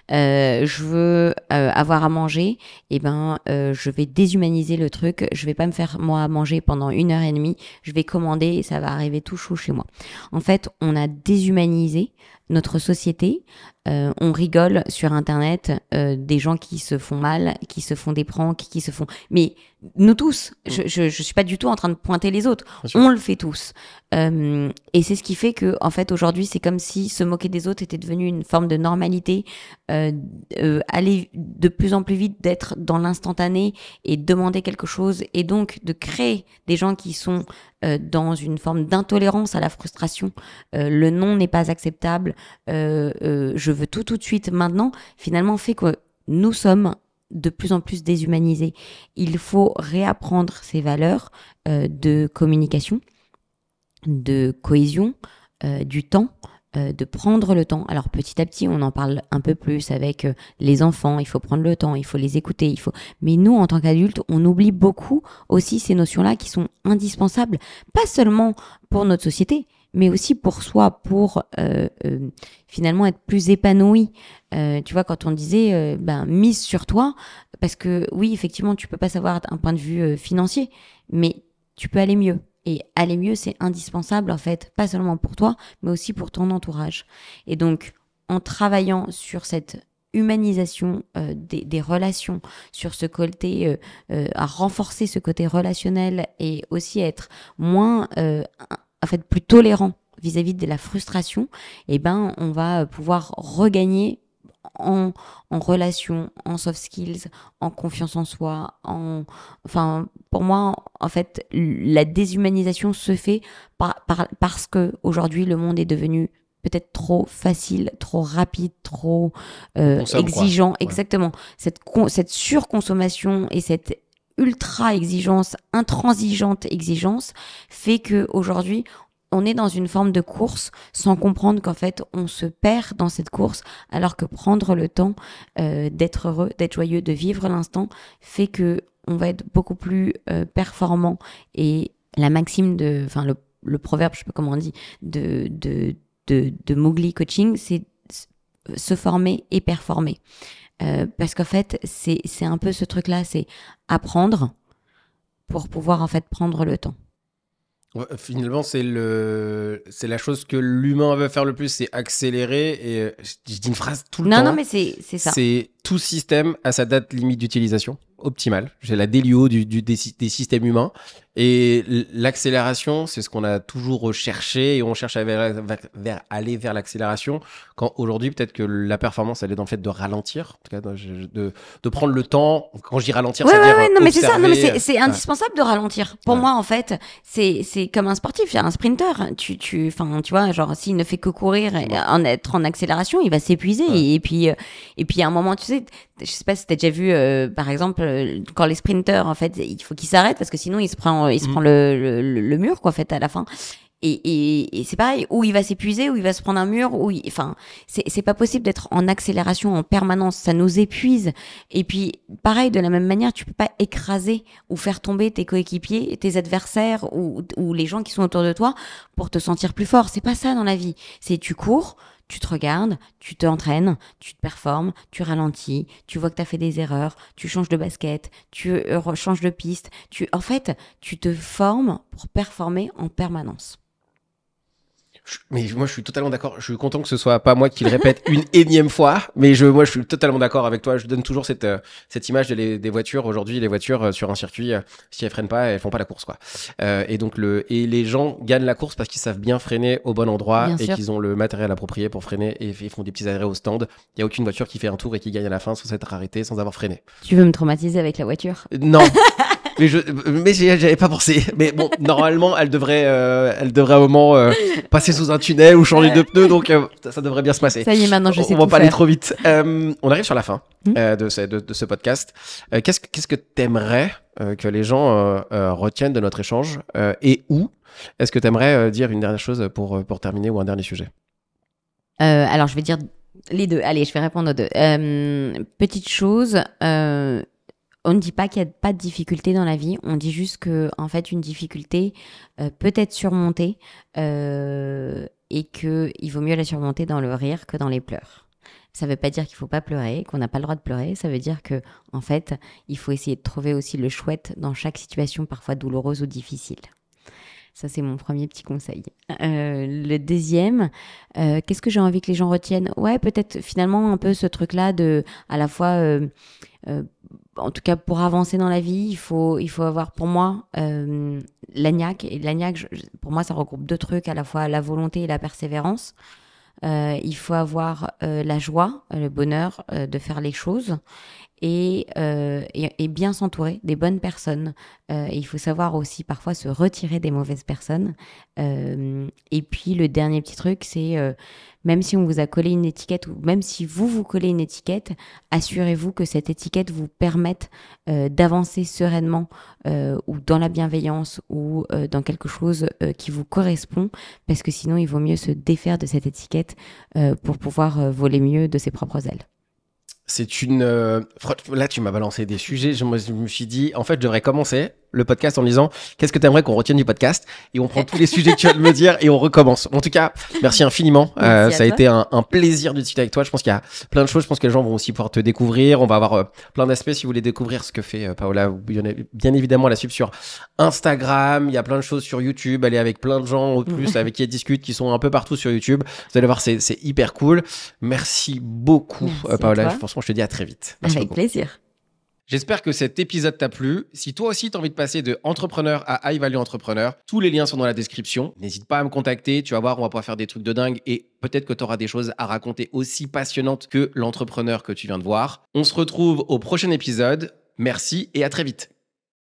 Je veux avoir à manger, et je vais déshumaniser le truc. Je vais pas me faire moi à manger pendant 1h30. Je vais commander et ça va arriver tout chaud chez moi. En fait, on a déshumanisé notre société. On rigole sur Internet des gens qui se font mal, qui se font des pranks, qui se font... Mais nous tous, je suis pas du tout en train de pointer les autres. On le fait tous. Et c'est ce qui fait que, en fait, aujourd'hui, c'est comme si se moquer des autres était devenu une forme de normalité. Aller de plus en plus vite, d'être dans l'instantané et demander quelque chose, et donc de créer des gens qui sont dans une forme d'intolérance à la frustration. Le non n'est pas acceptable. Je veux tout de suite maintenant, finalement, fait que nous sommes de plus en plus déshumanisés. Il faut réapprendre ces valeurs de communication, de cohésion, du temps, de prendre le temps. Alors petit à petit, on en parle un peu plus avec les enfants. Il faut prendre le temps, il faut les écouter, Mais nous, en tant qu'adultes, on oublie beaucoup aussi ces notions-là qui sont indispensables, pas seulement pour notre société, mais aussi pour soi, pour finalement être plus épanoui. Tu vois, quand on disait mise sur toi, parce que oui, effectivement, tu peux pas savoir d'un point de vue financier, mais tu peux aller mieux. Et aller mieux, c'est indispensable, en fait, pas seulement pour toi, mais aussi pour ton entourage. Et donc, en travaillant sur cette humanisation des relations, sur ce côté, à renforcer ce côté relationnel et aussi être moins, en fait, plus tolérant vis-à-vis de la frustration, on va pouvoir regagner en relation, en soft skills, en confiance en soi, pour moi, en fait, la déshumanisation se fait parce que aujourd'hui le monde est devenu peut-être trop facile, trop rapide, trop exigeant. Exactement. Cette surconsommation et cette ultra exigence, intransigeante exigence fait que aujourd'hui on est dans une forme de course sans comprendre qu'en fait on se perd dans cette course, alors que prendre le temps d'être heureux, d'être joyeux, de vivre l'instant fait que on va être beaucoup plus performant. Et la maxime le proverbe, je sais pas comment on dit, de Mowgli Coaching, c'est se former et performer. Parce qu'en fait, c'est un peu ce truc-là, c'est apprendre, pour pouvoir en fait prendre le temps. Ouais, finalement, c'est la chose que l'humain veut faire le plus, c'est accélérer. Et je dis une phrase tout le temps. Non, mais c'est ça. C'est tout système à sa date limite d'utilisation optimale. J'ai la délio des systèmes humains. Et l'accélération, c'est ce qu'on a toujours recherché et on cherche à aller vers l'accélération. Quand aujourd'hui, peut-être que la performance, elle est dans le fait de ralentir, en tout cas, de prendre le temps. Quand je dis ralentir, Ouais, ça veut dire non, mais c'est ça. Non, mais observer, c'est indispensable de ralentir. Pour moi, en fait, c'est comme un sportif, un sprinter. Tu vois, genre, s'il ne fait que courir et être en accélération, il va s'épuiser. Ouais. Et puis, à un moment, tu sais, je sais pas si t'as déjà vu, par exemple, quand les sprinters, en fait, il faut qu'ils s'arrêtent parce que sinon, il se prend le mur, quoi, en fait, à la fin. Et c'est pareil, où il va s'épuiser, où il va se prendre un mur, enfin, c'est pas possible d'être en accélération en permanence, ça nous épuise. Et puis, pareil, de la même manière, tu peux pas écraser ou faire tomber tes coéquipiers, tes adversaires ou les gens qui sont autour de toi pour te sentir plus fort. C'est pas ça dans la vie. C'est tu cours, tu te regardes, tu t'entraînes, tu te performes, tu ralentis, tu vois que tu as fait des erreurs, tu changes de basket, tu changes de piste, en fait, tu te formes pour performer en permanence. Mais moi, je suis totalement d'accord. Je suis content que ce soit pas moi qui le répète une énième fois, mais moi, je suis totalement d'accord avec toi. Je donne toujours cette image des voitures. Aujourd'hui, les voitures sur un circuit, si elles freinent pas, elles font pas la course, quoi. Et donc les gens gagnent la course parce qu'ils savent bien freiner au bon endroit Bien et sûr. qu'ils ont le matériel approprié pour freiner et ils font des petits arrêts au stand. Il y a aucune voiture qui fait un tour et qui gagne à la fin sans s'être arrêtée, sans avoir freiné. Tu veux me traumatiser avec la voiture ? Non. Mais j'avais pas pensé. Mais bon, normalement, elle devrait à un moment passer sous un tunnel ou changer de pneu, donc ça devrait bien se passer. Ça y est, maintenant je sais On va tout pas aller faire. trop vite. On arrive sur la fin de ce podcast. Qu'est-ce que t'aimerais que les gens retiennent de notre échange et où est-ce que t'aimerais dire une dernière chose pour terminer ou un dernier sujet? Alors, je vais dire les deux. Allez, je vais répondre aux deux. Petite chose, on ne dit pas qu'il n'y a pas de difficulté dans la vie. On dit juste que, en fait, une difficulté peut être surmontée et qu'il vaut mieux la surmonter dans le rire que dans les pleurs. Ça ne veut pas dire qu'il ne faut pas pleurer, qu'on n'a pas le droit de pleurer. Ça veut dire que, en fait, il faut essayer de trouver aussi le chouette dans chaque situation, parfois douloureuse ou difficile. Ça, c'est mon premier petit conseil. Le deuxième, qu'est-ce que j'ai envie que les gens retiennent ? Ouais, peut-être finalement un peu ce truc-là de, à la fois, en tout cas pour avancer dans la vie, il faut avoir pour moi l'agnac. Et l'agnac, pour moi, ça regroupe deux trucs, à la fois la volonté et la persévérance. Il faut avoir la joie, le bonheur de faire les choses. Et bien s'entourer des bonnes personnes. Et il faut savoir aussi parfois se retirer des mauvaises personnes. Et puis le dernier petit truc, c'est même si on vous a collé une étiquette ou même si vous collez une étiquette, assurez-vous que cette étiquette vous permette d'avancer sereinement ou dans la bienveillance ou dans quelque chose qui vous correspond, parce que sinon il vaut mieux se défaire de cette étiquette pour pouvoir voler mieux de ses propres ailes. C'est Là, tu m'as balancé des sujets. Je me suis dit, en fait, je devrais commencer le podcast en disant qu'est-ce que tu aimerais qu'on retienne du podcast, et on prend tous les sujets que tu viens de me dire et on recommence. En tout cas, merci infiniment. Merci ça a toi. été un plaisir de discuter avec toi. Je pense qu'il y a plein de choses. Je pense que les gens vont aussi pouvoir te découvrir. On va avoir plein d'aspects si vous voulez découvrir ce que fait Paola. Bien évidemment, la suivre sur Instagram. Il y a plein de choses sur YouTube. Elle est avec plein de gens au plus avec qui elle discute, qui sont un peu partout sur YouTube. Vous allez voir, c'est hyper cool. Merci beaucoup, Merci à Paola. toi. Franchement, je te dis à très vite. Merci Avec beaucoup. plaisir. J'espère que cet épisode t'a plu. Si toi aussi t'as envie de passer de entrepreneur à high value entrepreneur, tous les liens sont dans la description. N'hésite pas à me contacter. Tu vas voir, on va pouvoir faire des trucs de dingue et peut-être que tu auras des choses à raconter aussi passionnantes que l'entrepreneur que tu viens de voir. On se retrouve au prochain épisode. Merci et à très vite.